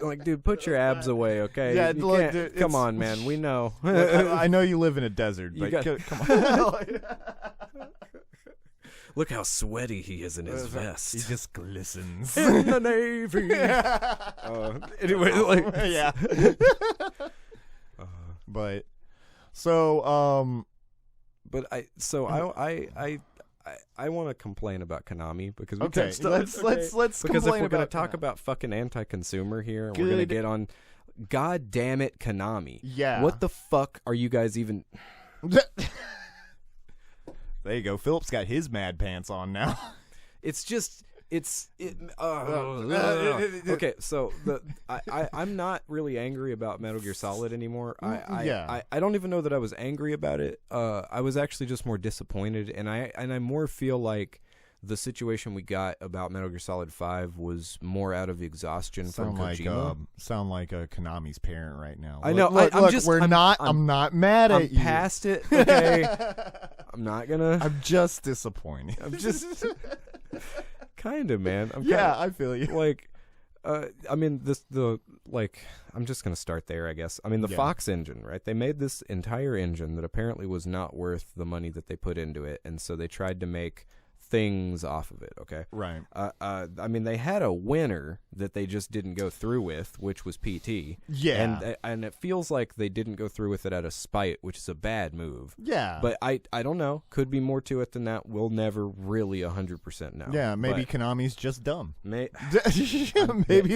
Like, dude, put your abs away, okay? Yeah, look, dude, come on, man. We know. Look, I know you live in a desert, but come on. Look how sweaty he is in his vest. He just glistens. In the Navy. Anyway, like... Yeah. But... So, But I want to complain about Konami because let's because complain if we're going to talk about fucking anti-consumer here, and we're going to get on, God damn it, Konami. Yeah. What the fuck are you guys even? There you go. Philip's got his mad pants on now. It's just. Okay, so I'm not really angry about Metal Gear Solid anymore. I don't even know that I was angry about it. I was actually just more disappointed, and I more feel like the situation we got about Metal Gear Solid 5 was more out of exhaustion from Kojima. Sound like a Konami's parent right now. I know. I'm not mad at you. I'm past it. Okay. I'm not gonna. I'm just disappointed. I'm just. Kind of, man. I feel you. Like, I mean, I'm just gonna start there, I guess. I mean, the Fox engine, right? They made this entire engine that apparently was not worth the money that they put into it, and so they tried to make things off of it. Okay, right. I mean, they had a winner that they just didn't go through with, which was PT. Yeah, and it feels like they didn't go through with it out of spite, which is a bad move. Yeah, but I don't know. Could be more to it than that. We'll never really 100% know. Yeah, maybe Konami's just dumb. Maybe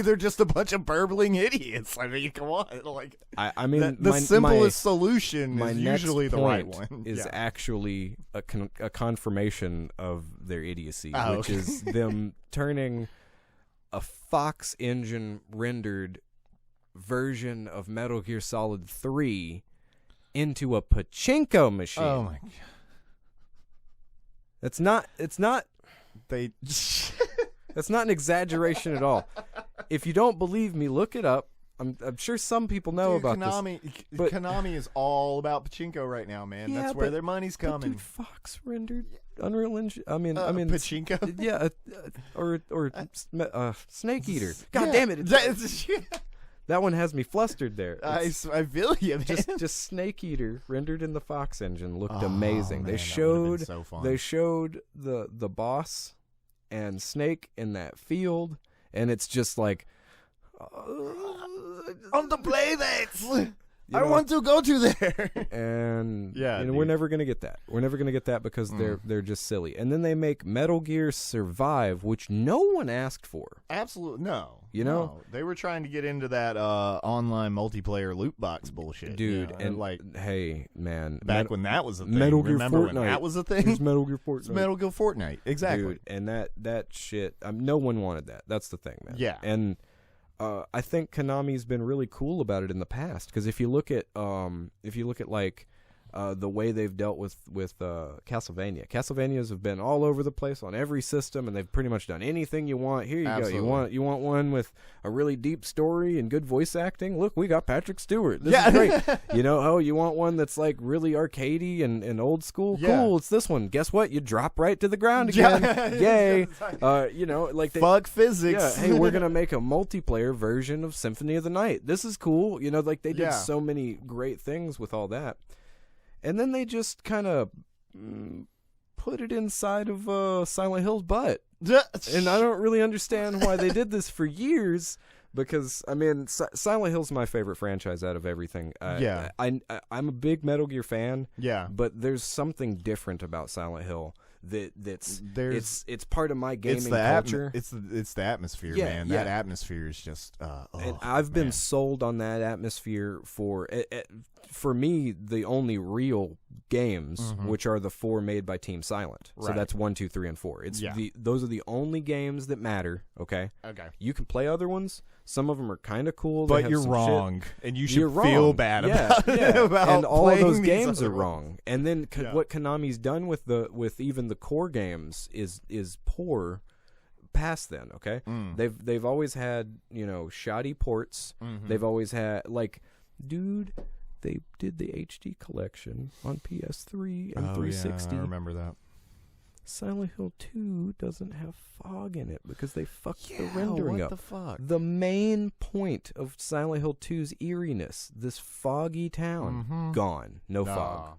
they're just a bunch of burbling idiots. I mean, come on. Like, I mean, the simplest solution is usually the right one. Is actually a confirmation of their idiocy, which okay. is them turning a Fox engine rendered version of Metal Gear Solid 3 into a pachinko machine. Oh my god. It's not That's not an exaggeration at all. If you don't believe me, look it up. I'm sure some people know about Konami, this. But Konami is all about pachinko right now, man. Yeah, that's where their money's coming. Dude, Fox rendered Unreal Engine. I mean, pachinko. Yeah, or Snake Eater. God yeah, damn it! That one has me flustered there. I feel you, man. Just Snake Eater rendered in the Fox engine looked amazing. Man, they showed so fun. they showed the boss and Snake in that field, and it's just like, on the play that. I want to go to there. And we're never gonna get that. We're never gonna get that because they're just silly. And then they make Metal Gear Survive, which no one asked for. Absolutely no. No. They were trying to get into that online multiplayer loot box bullshit, dude. And like, hey man, back when that was a thing. Metal Gear Remember Fortnite. when that was a thing? It's Metal Gear Fortnite. It's Metal Gear Fortnite, exactly. Dude, and that shit. No one wanted that. That's the thing, man. Yeah. And I think Konami's been really cool about it in the past, because if you look at like the way they've dealt with Castlevanias have been all over the place on every system, and they've pretty much done anything you want. Here you Absolutely. go. You want one with a really deep story and good voice acting? Look, we got Patrick Stewart. This is great. You want one that's like really arcadey and old school? Yeah. Cool, it's this one. Guess what? You drop right to the ground again. Yay. Fuck physics. Yeah, hey, we're gonna make a multiplayer version of Symphony of the Night. This is cool. They did so many great things with all that. And then they just kind of put it inside of Silent Hill's butt. And I don't really understand why they did this for years, because, I mean, Silent Hill's my favorite franchise out of everything. I'm a big Metal Gear fan. Yeah. But there's something different about Silent Hill that's it's part of my gaming culture. It's the atmosphere, man. That atmosphere is just and I've been sold on that atmosphere for me, the only real games, which are the 4 made by Team Silent. Right. So that's 1, 2, 3, and 4. Those are the only games that matter. Okay. You can play other ones. Some of them are kind of cool, but you're wrong, and you should feel bad about it. And all of those games are wrong. And then what Konami's done with even the core games is poor. Past then, okay, they've always had shoddy ports. They've always had dude. They did the HD collection on PS3 and 360. Yeah, I remember that. Silent Hill 2 doesn't have fog in it because they fucked the rendering up. What the fuck? The main point of Silent Hill 2's eeriness, this foggy town, gone. No fog.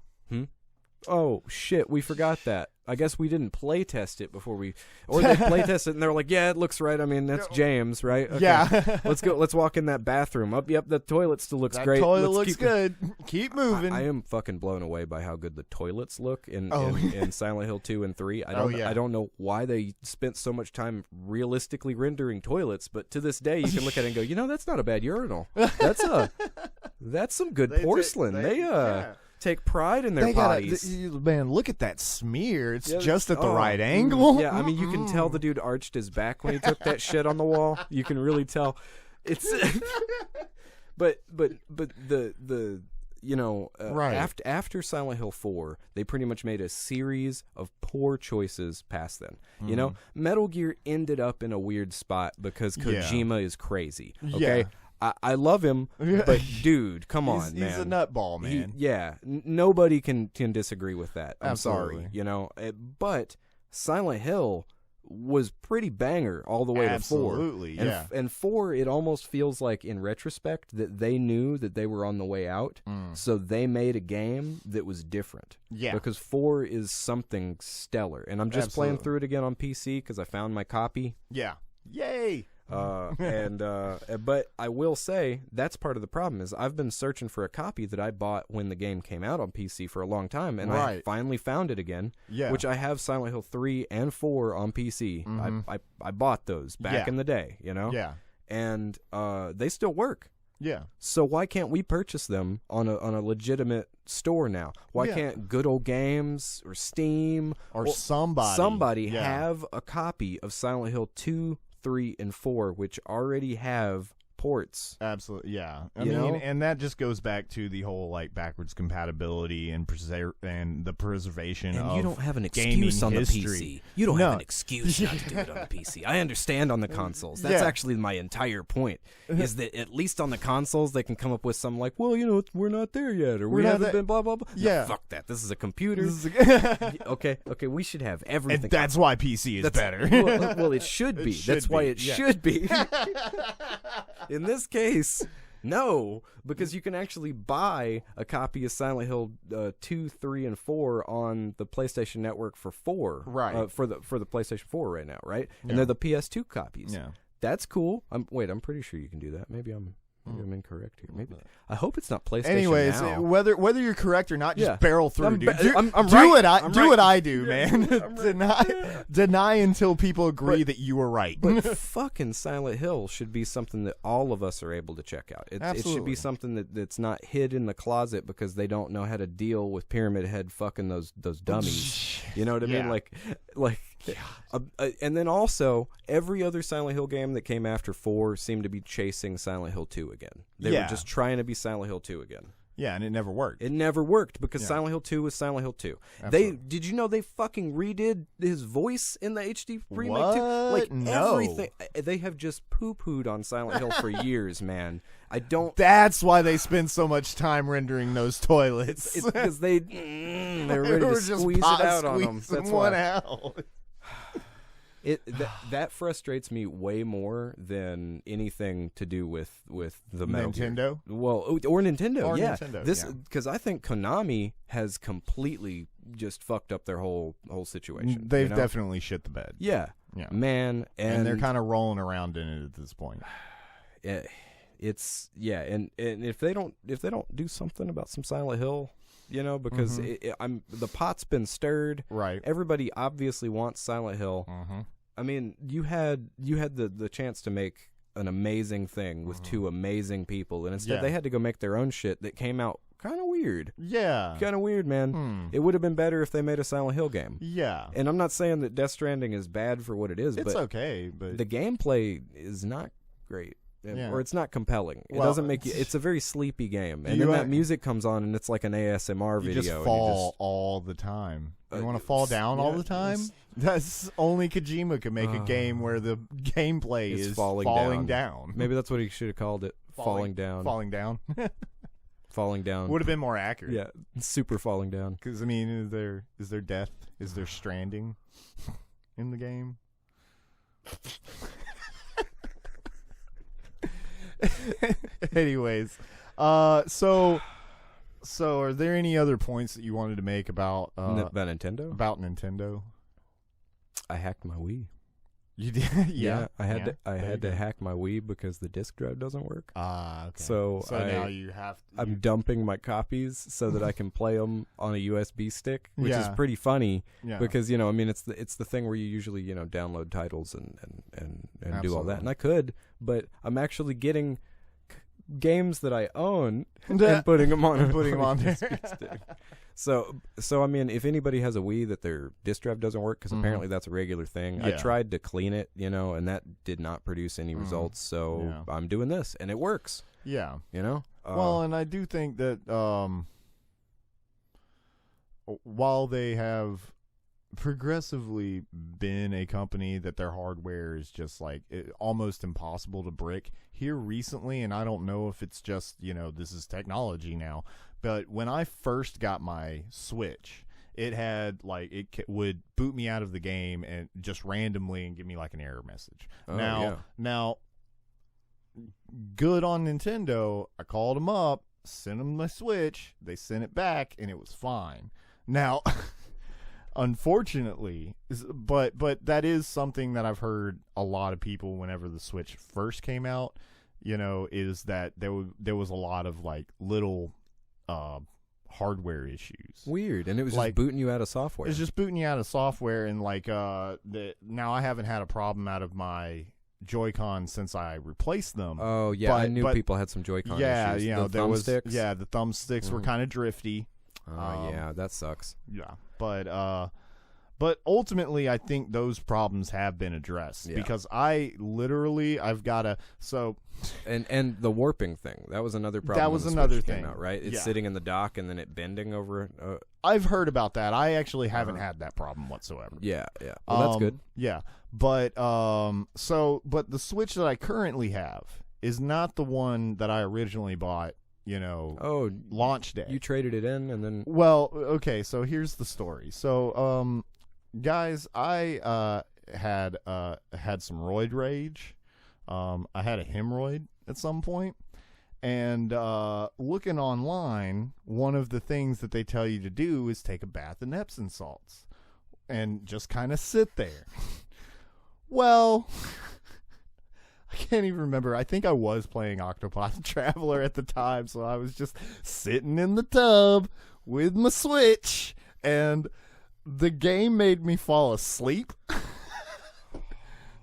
Oh, shit, we forgot that. I guess we didn't play test it before or they play test it and they're like, yeah, it looks right. I mean, that's James, right? Okay. Yeah. Let's go. Let's walk in that bathroom. Yep, the toilet still looks great. That toilet looks good. Keep moving. I am fucking blown away by how good the toilets look in Silent Hill 2 and 3. I don't know why they spent so much time realistically rendering toilets, but to this day you can look at it and go, that's not a bad urinal. That's some good porcelain. They take pride in their potties. Man, look at that smear. It's just at the right angle. Yeah, I mean, you can tell the dude arched his back when he took that shit on the wall. You can really tell. It's but the after Silent Hill 4, they pretty much made a series of poor choices past then. Metal Gear ended up in a weird spot because Kojima is crazy. Okay. Yeah. I love him, but dude, come on, man. He's a nutball, man. Nobody can disagree with that. I'm Absolutely. sorry, but Silent Hill was pretty banger all the way to 4. Absolutely, yeah. And 4, it almost feels like, in retrospect, that they knew that they were on the way out, so they made a game that was different. Yeah. Because 4 is something stellar, and I'm just playing through it again on PC because I found my copy. Yeah. Yay! But I will say that's part of the problem is I've been searching for a copy that I bought when the game came out on PC for a long time, and I finally found it again. Yeah. Which I have Silent Hill 3 and 4 on PC. I bought those back in the day, Yeah. And they still work. Yeah. So why can't we purchase them on a legitimate store now? Why can't Good Old Games or Steam or somebody have a copy of Silent Hill 2, 3, and 4, which already have ports? Absolutely, yeah. I mean, and that just goes back to the whole backwards compatibility and the preservation of you don't have an gaming excuse on history. the PC. You don't have an excuse not to do it on the PC. I understand on the consoles. That's actually my entire point. Is that at least on the consoles they can come up with some we're not there yet, or we haven't been blah blah blah. Yeah, no, fuck that. This is a computer. Okay, we should have everything. And that's why PC is better. Well, it should be. That's why it should be. In this case, No, because you can actually buy a copy of Silent Hill 2, 3, and 4 on the PlayStation Network for $4. Right. For the PlayStation 4 right now, right? Yeah. And they're the PS2 copies. Yeah. That's cool. I'm pretty sure you can do that. Maybe I'm incorrect here. Maybe I hope it's not PlayStation. Anyways, now. whether you're correct or not, just barrel through, dude. I'm do right. what I do, man. Deny until people agree that you were right. But fucking Silent Hill should be something that all of us are able to check out. It should be something that's not hid in the closet because they don't know how to deal with Pyramid Head fucking those dummies. You know what I mean? Like. And then also, every other Silent Hill game that came after 4 seemed to be chasing Silent Hill 2 again. They were just trying to be Silent Hill 2 again. Yeah, and it never worked. It never worked because Silent Hill 2 was Silent Hill 2. Did you know they fucking redid his voice in the HD remake too? Like everything. They have just poo-pooed on Silent Hill for years, man. That's why they spend so much time rendering those toilets. It's because they were ready to squeeze it out on them. That's why. That frustrates me way more than anything to do with the Metal Nintendo. Gear. Well, or Nintendo, because I think Konami has completely just fucked up their whole situation. They've definitely shit the bed. Yeah, man, and they're kind of rolling around in it at this point. And if they don't do something about some Silent Hill. Because the pot's been stirred. Right. Everybody obviously wants Silent Hill. Mm-hmm. I mean, you had the chance to make an amazing thing with two amazing people, and instead they had to go make their own shit that came out kind of weird. Yeah. Kind of weird, man. It would have been better if they made a Silent Hill game. Yeah. And I'm not saying that Death Stranding is bad for what it is, it's but okay, but the gameplay is not great. Yeah. Or it's not compelling. It doesn't make you. It's a very sleepy game, and then that music comes on, and it's like an ASMR video. You just fall all the time. You want to fall down all the time? That's only Kojima can make a game where the gameplay is falling down. Maybe that's what he should have called it. Falling down. Falling down. Falling down would have been more accurate. Yeah, super falling down. Because I mean, is there death? Is there stranding in the game? Anyways, so are there any other points that you wanted to make about Nintendo? About Nintendo? I hacked my Wii. You did? Yeah. I had to hack my Wii because the disc drive doesn't work. Okay. So now you have to. I'm dumping my copies so that I can play them on a USB stick, which is pretty funny because I mean it's the thing where you usually download titles and do all that, and I could, but I'm actually getting games that I own and putting them on there. Stick. So I mean, if anybody has a Wii that their disc drive doesn't work, because apparently that's a regular thing. I tried to clean it, and that did not produce any results. So I'm doing this, and it works. Yeah. Well, and I do think that while they have progressively been a company that their hardware is just like almost impossible to brick here recently, and I don't know if it's just this is technology now, but when I first got my Switch, it had it would boot me out of the game and just randomly and give me like an error message. Now good on Nintendo, I called them up, sent them my Switch, they sent it back, and it was fine. Now unfortunately, but that is something that I've heard a lot of people whenever the Switch first came out, is that there was a lot of little hardware issues. Weird, and it was just booting you out of software. It's just booting you out of software, and now I haven't had a problem out of my Joy-Con since I replaced them. Oh yeah, I knew people had some Joy-Con issues. Yeah, the thumbsticks. The thumbsticks were kind of drifty. Yeah, that sucks. Yeah, but ultimately, I think those problems have been addressed because I've got a and the warping thing, that was another problem. That was another thing, came out, right? It's sitting in the dock and then it bending over. I've heard about that. I actually haven't had that problem whatsoever. Yeah. Well, that's good. Yeah, but but the Switch that I currently have is not the one that I originally bought. Launch day. You traded it in and then. Well, okay. So here's the story. So, guys, I had some roid rage. I had a hemorrhoid at some point, And looking online, one of the things that they tell you to do is take a bath in Epsom salts and just kind of sit there. Well, I can't even remember. I think I was playing Octopath Traveler at the time, so I was just sitting in the tub with my Switch, and the game made me fall asleep.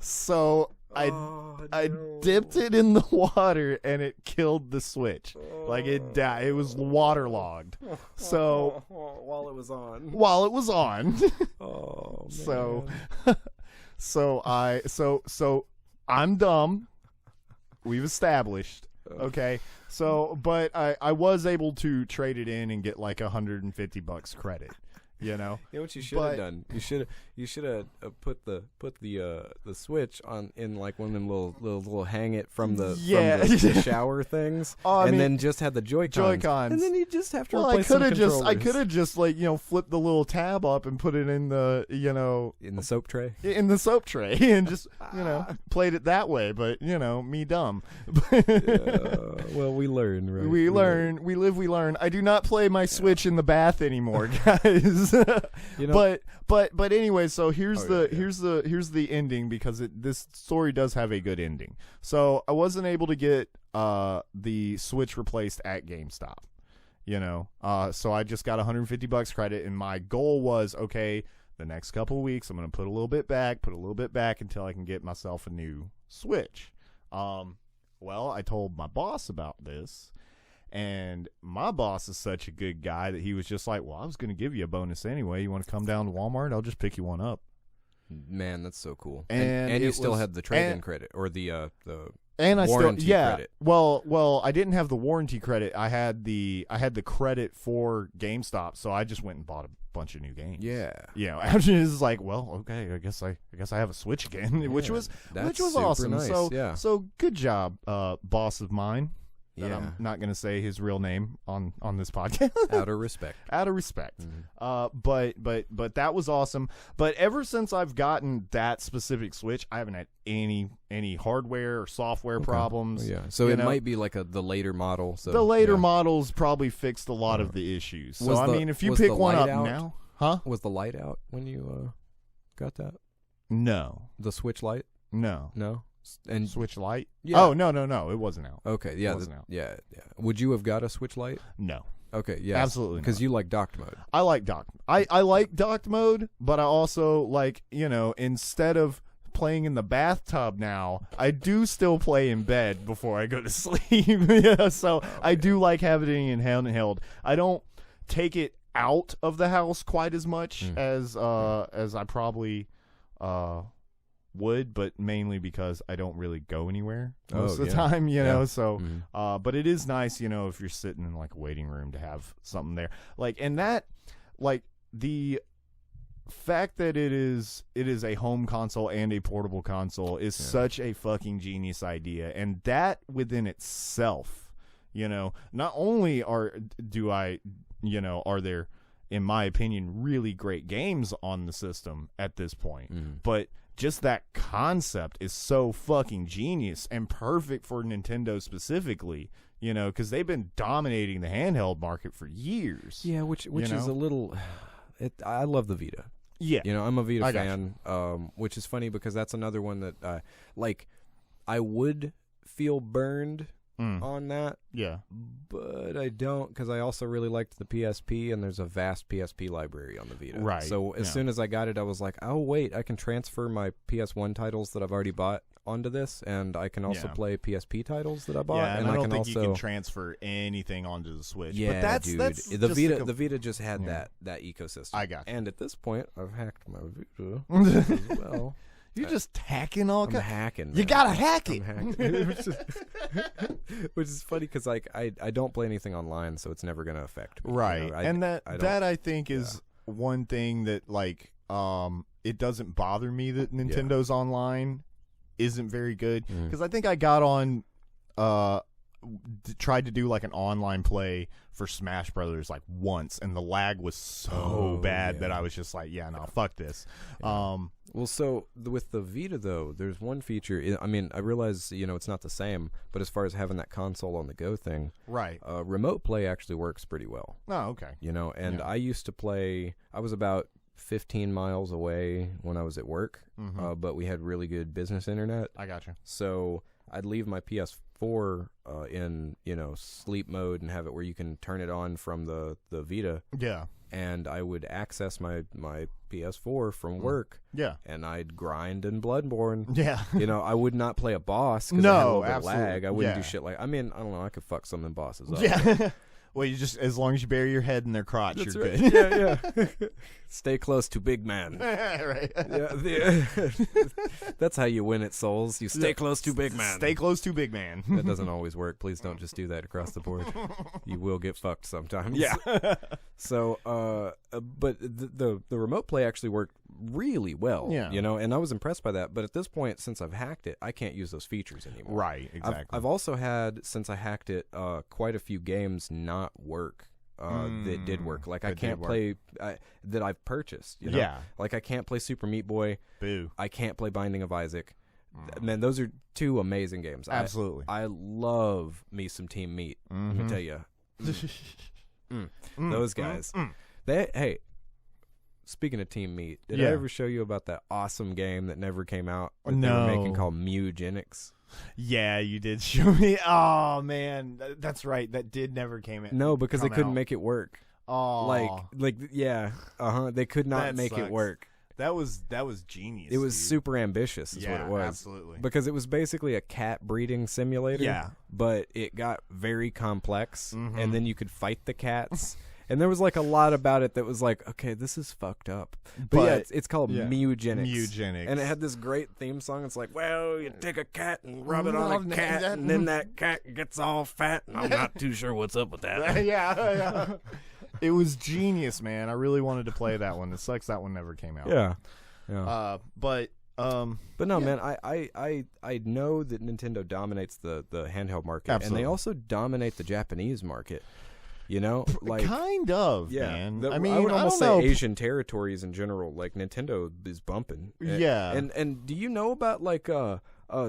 So I dipped it in the water, and it killed the Switch. Like, it died. It was waterlogged. So while it was on. Oh, man. So I'm dumb. We've established. Okay. So, but I was able to trade it in and get like $150 credit. You know what you should have done? You should have put the Switch on in like one of them little hang it from the shower things, then just had the Joy-Cons, and then you just have to replace some controllers. I could have just like flipped the little tab up and put it in the in the soap tray, and just played it that way. But me dumb. Well, we learn, right? We learn. We live. We learn. I do not play my Switch in the bath anymore, guys. But anyway, so here's the ending, because this story does have a good ending. So I wasn't able to get the Switch replaced at GameStop, so I just got $150 credit, and my goal was, okay, the next couple of weeks I'm gonna put a little bit back until I can get myself a new Switch. Well, I told my boss about this. And my boss is such a good guy that he was just like, well, I was going to give you a bonus anyway. You want to come down to Walmart? I'll just pick you one up. Man, that's so cool. And you still had the trade-in credit or the warranty credit. Well, I didn't have the warranty credit. I had the credit for GameStop, so I just went and bought a bunch of new games. Yeah. After it's like, well, okay, I guess I have a Switch again, which was awesome. Nice. So good job, boss of mine. I'm not going to say his real name on this podcast. Out of respect. Mm-hmm. But that was awesome. But ever since I've gotten that specific Switch, I haven't had any hardware or software problems. Yeah. So it might be like the later model. So the later models probably fixed a lot of the issues. So if you pick one up now, was the light out when you got that? No. The Switch Lite? No. And Switch Lite? Yeah. Oh, no, it wasn't out. Okay, yeah. It wasn't out. Yeah. Would you have got a Switch Lite? No. Okay, yeah. Absolutely not. Because you like docked mode. I like docked. I like docked mode, but I also like, instead of playing in the bathtub now, I do still play in bed before I go to sleep. So I do like having it in handheld. I don't take it out of the house quite as much as I probably would, but mainly because I don't really go anywhere most of the time, so but it is nice, if you're sitting in like a waiting room to have something there, and that, the fact that it is a home console and a portable console is such a fucking genius idea. And that within itself, not only are there, in my opinion, really great games on the system at this point, but just that concept is so fucking genius and perfect for Nintendo specifically, because they've been dominating the handheld market for years. Yeah, which is a little. I love the Vita. Yeah, I'm a Vita fan, which is funny because that's another one that I would feel burned on that. Yeah, but I don't, because I also really liked the PSP, and there's a vast PSP library on the Vita. Right. So as soon as I got it, I was like, oh wait, I can transfer my PS1 titles that I've already bought onto this, and I can also play PSP titles that I bought. Yeah, and I don't think also, you can transfer anything onto the Switch. Yeah, but that's, dude. That's the Vita. The Vita just had that ecosystem. I got you. And at this point, I've hacked my Vita as well. You're just hacking all kinds. I'm hacking. Man. You gotta hack it. Which is funny because I don't play anything online, so it's never gonna affect me. Right, and that I think is one thing that it doesn't bother me that Nintendo's online isn't very good, because I think I got on tried to do like an online play for Smash Brothers once, and the lag was so bad that I was just like, no, fuck this. Well, so with the Vita though, there's one feature. I mean, I realize it's not the same, but as far as having that console on the go thing, right? Remote play actually works pretty well. Oh, okay. And I used to play. I was about 15 miles away when I was at work, but we had really good business internet. I gotcha. So I'd leave my PS4 in sleep mode and have it where you can turn it on from the Vita. Yeah. And I would access my PS4 from work. Yeah. And I'd grind in Bloodborne. Yeah. I would not play a boss because I had a little bit of absolutely. lag. I wouldn't do shit like. I mean, I don't know. I could fuck some of them bosses up. Yeah. Well, you just, as long as you bury your head in their crotch, That's you're right. good. Yeah. Stay close to big man. Right. Yeah, that's how you win at Souls. You stay close to big man. Stay close to big man. That doesn't always work. Please don't just do that across the board. You will get fucked sometimes. Yeah. So, but the remote play actually worked really well. Yeah. And I was impressed by that. But at this point, since I've hacked it, I can't use those features anymore. Right. Exactly. I've also had, since I hacked it, quite a few games not work. That did work. Like I can't play that I've purchased. Yeah. Like I can't play Super Meat Boy. Boo. I can't play Binding of Isaac. Man, those are two amazing games. Absolutely. I love me some Team Meat. Let me tell you, those guys. Hey, speaking of Team Meat, did I ever show you about that awesome game that never came out? That they were making called Mewgenics. Yeah, you did show me. Oh man, that's right. That did never came in. No, because they couldn't make it work. Oh, like yeah, They could not make it work. That was genius. It was super ambitious, is what it was. Absolutely. Because it was basically a cat breeding simulator. Yeah, but it got very complex, and then you could fight the cats. And there was like a lot about it that was like, okay, this is fucked up. But yeah, it's called Mewgenics. Mewgenics. And it had this great theme song. It's like, well, you take a cat and rub it on a cat, and then that cat gets all fat. And I'm not too sure what's up with that. Yeah. It was genius, man. I really wanted to play that one. It sucks that one never came out. Yeah. But no, man, I know that Nintendo dominates the handheld market. Absolutely. And they also dominate the Japanese market. Like kind of, man. I would almost say Asian territories in general. Like Nintendo is bumping. Yeah. And do you know about like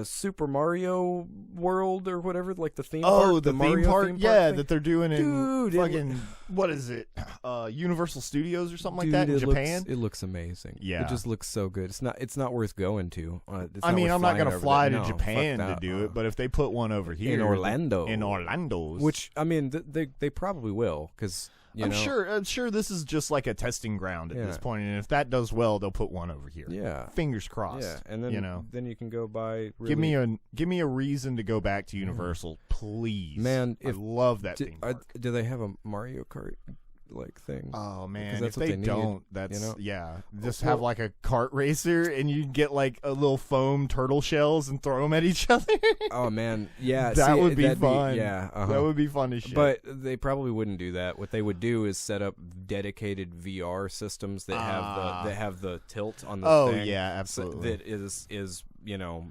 Super Mario World or whatever, like the theme park? Oh, the theme park? Yeah, that they're doing in Dude, fucking what is it? Universal Studios or something like that in Japan. It looks amazing. Yeah, it just looks so good. It's not worth going to. I mean, I'm not gonna fly to Japan to do it, but if they put one over here in Orlando, which I mean, they probably will, because I'm sure this is just like a testing ground at this point, and if that does well, they'll put one over here. Yeah, fingers crossed. Yeah, and then then you can go buy. Give me a reason to go back to Universal, please, man. I love that theme park. Do they have a Mario Kart like thing? Oh man, that's if they don't, that's just have like a kart racer, and you get like a little foam turtle shells and throw them at each other. Oh man, yeah, that would be fun. That would be fun as shit. But they probably wouldn't do that. What they would do is set up dedicated VR systems that have the tilt on the thing. Oh yeah, absolutely. That is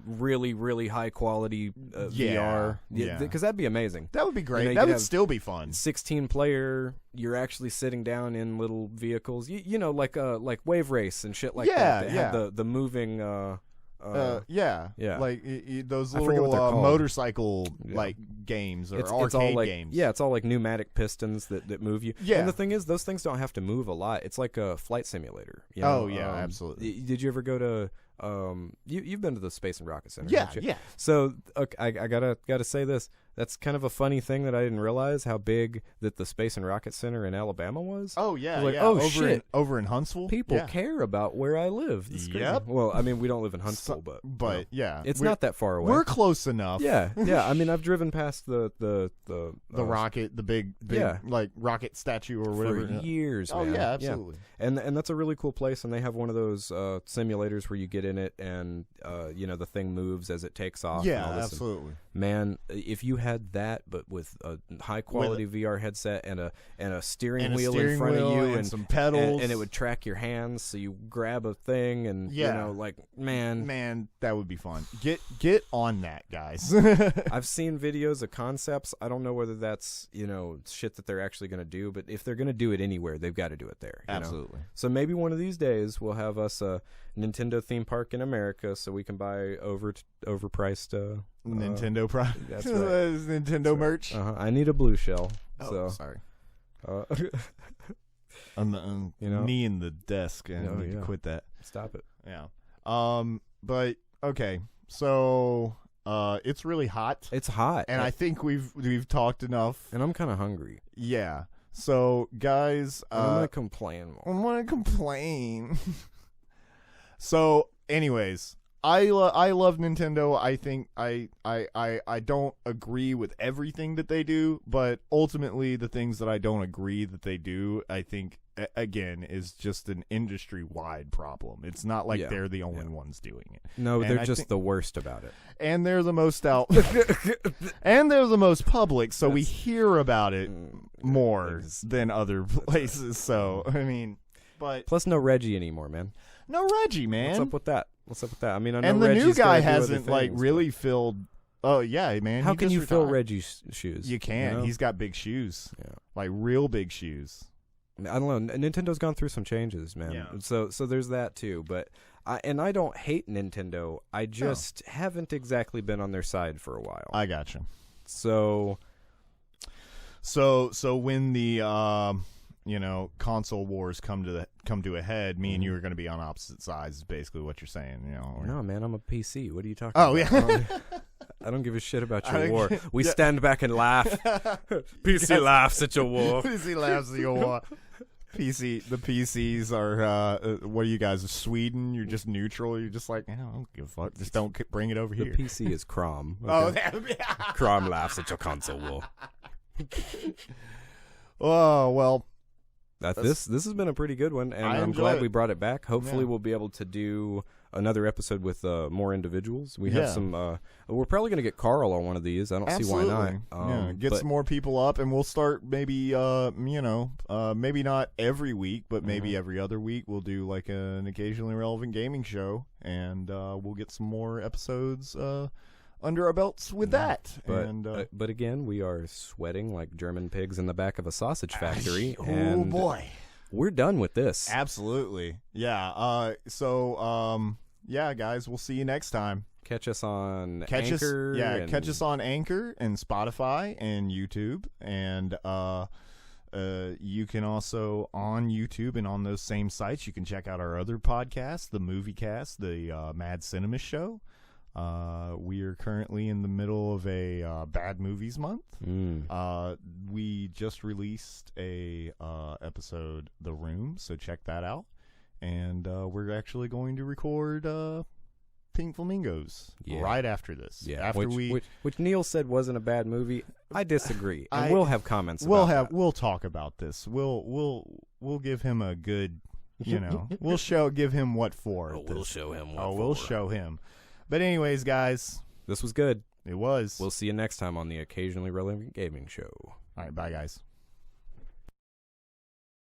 really, really high quality VR. Because that'd be amazing. That would be great. That would still be fun. 16 player, you're actually sitting down in little vehicles. Like Wave Race and shit like that. They have the moving. Like those little motorcycle like games or arcade games. Yeah, it's all like pneumatic pistons that move you. Yeah, and the thing is, those things don't have to move a lot. It's like a flight simulator. Oh yeah, absolutely. Did you ever go to? You've been to the Space and Rocket Center. Yeah, haven't you? yeah. So I gotta say this. That's kind of a funny thing that I didn't realize how big that the Space and Rocket Center in Alabama was. Oh yeah, like, yeah. Over in Huntsville, people care about where I live. Yep. Well, I mean, we don't live in Huntsville, but yeah, it's not that far away. We're close enough. Yeah. I mean, I've driven past the rocket, the big like rocket statue or whatever for years. Oh man. yeah, absolutely. Yeah. And that's a really cool place. And they have one of those simulators where you get in it and the thing moves as it takes off. Yeah, and all this. absolutely. Man, if you had that, but with a high quality VR headset and a steering wheel in front of you and some pedals, and it would track your hands, so you grab a thing and man, that would be fun. Get on that, guys. I've seen videos of concepts. I don't know whether that's shit that they're actually going to do, but if they're going to do it anywhere, they've got to do it there. Absolutely. So maybe one of these days we'll have us Nintendo theme park in America, so we can buy overpriced Nintendo product. That's right. Nintendo merch. I need a blue shell. Oh, sorry. You know, knee in the desk, and I need to quit that. Stop it. Yeah. But okay, so it's really hot. It's hot, and I think we've talked enough. And I'm kind of hungry. Yeah. So guys, I'm gonna complain more. I'm gonna complain. So, anyways, I love Nintendo. I think I don't agree with everything that they do, but ultimately the things that I don't agree that they do, I think again is just an industry-wide problem. It's not like they're the only ones doing it. No, and they're just the worst about it. And they're the most out and they're the most public, so we hear about it more than other places. So, I mean, but plus no Reggie anymore, man. No Reggie, man. What's up with that? I mean, I know and the Reggie's new guy hasn't like really filled. Oh yeah, man. How can you fill Reggie's shoes? You can. You know? He's got big shoes. Yeah, like real big shoes. I don't know. Nintendo's gone through some changes, man. Yeah. So there's that too. But I don't hate Nintendo. I just haven't exactly been on their side for a while. I gotcha. So when the console wars come to a head, me and you are going to be on opposite sides. Is basically what you're saying. No, man, I'm a PC. What are you talking about? Oh yeah. I don't give a shit about your war. We stand back and laugh. PC laughs at your war. PC laughs at your war. The PCs are, what are you guys, Sweden? You're just neutral? You're just like, I don't give a fuck. Just don't bring it over here. The PC is Crom. Okay? Crom laughs at your console war. Oh, well. This has been a pretty good one, and I'm glad we brought it back. Hopefully we'll be able to do another episode with more individsals. We have some we're probably going to get Carl on one of these. I don't see why not. Get some more people up, and we'll start maybe maybe not every week, but maybe every other week we'll do like an occasionally relevant gaming show, and we'll get some more episodes under our belts with that. But again, we are sweating like German pigs in the back of a sausage factory. And boy, we're done with this. Absolutely. Yeah. Yeah, guys, we'll see you next time. Catch us on Anchor. Catch us on Anchor and Spotify and YouTube. And you can also, on YouTube and on those same sites, you can check out our other podcasts, the Movie Cast, the Mad Cinema Show. We are currently in the middle of a bad movies month. We just released a episode, The Room, so check that out. And we're actually going to record Pink Flamingos right after this. Yeah, which Neil said wasn't a bad movie. I disagree, and we'll have comments. We'll talk about this. We'll give him a good, give him what for. We'll show him. We'll show him. But anyways, guys, this was good. It was. We'll see you next time on the Occasionally Relevant Gaming Show. All right, bye, guys.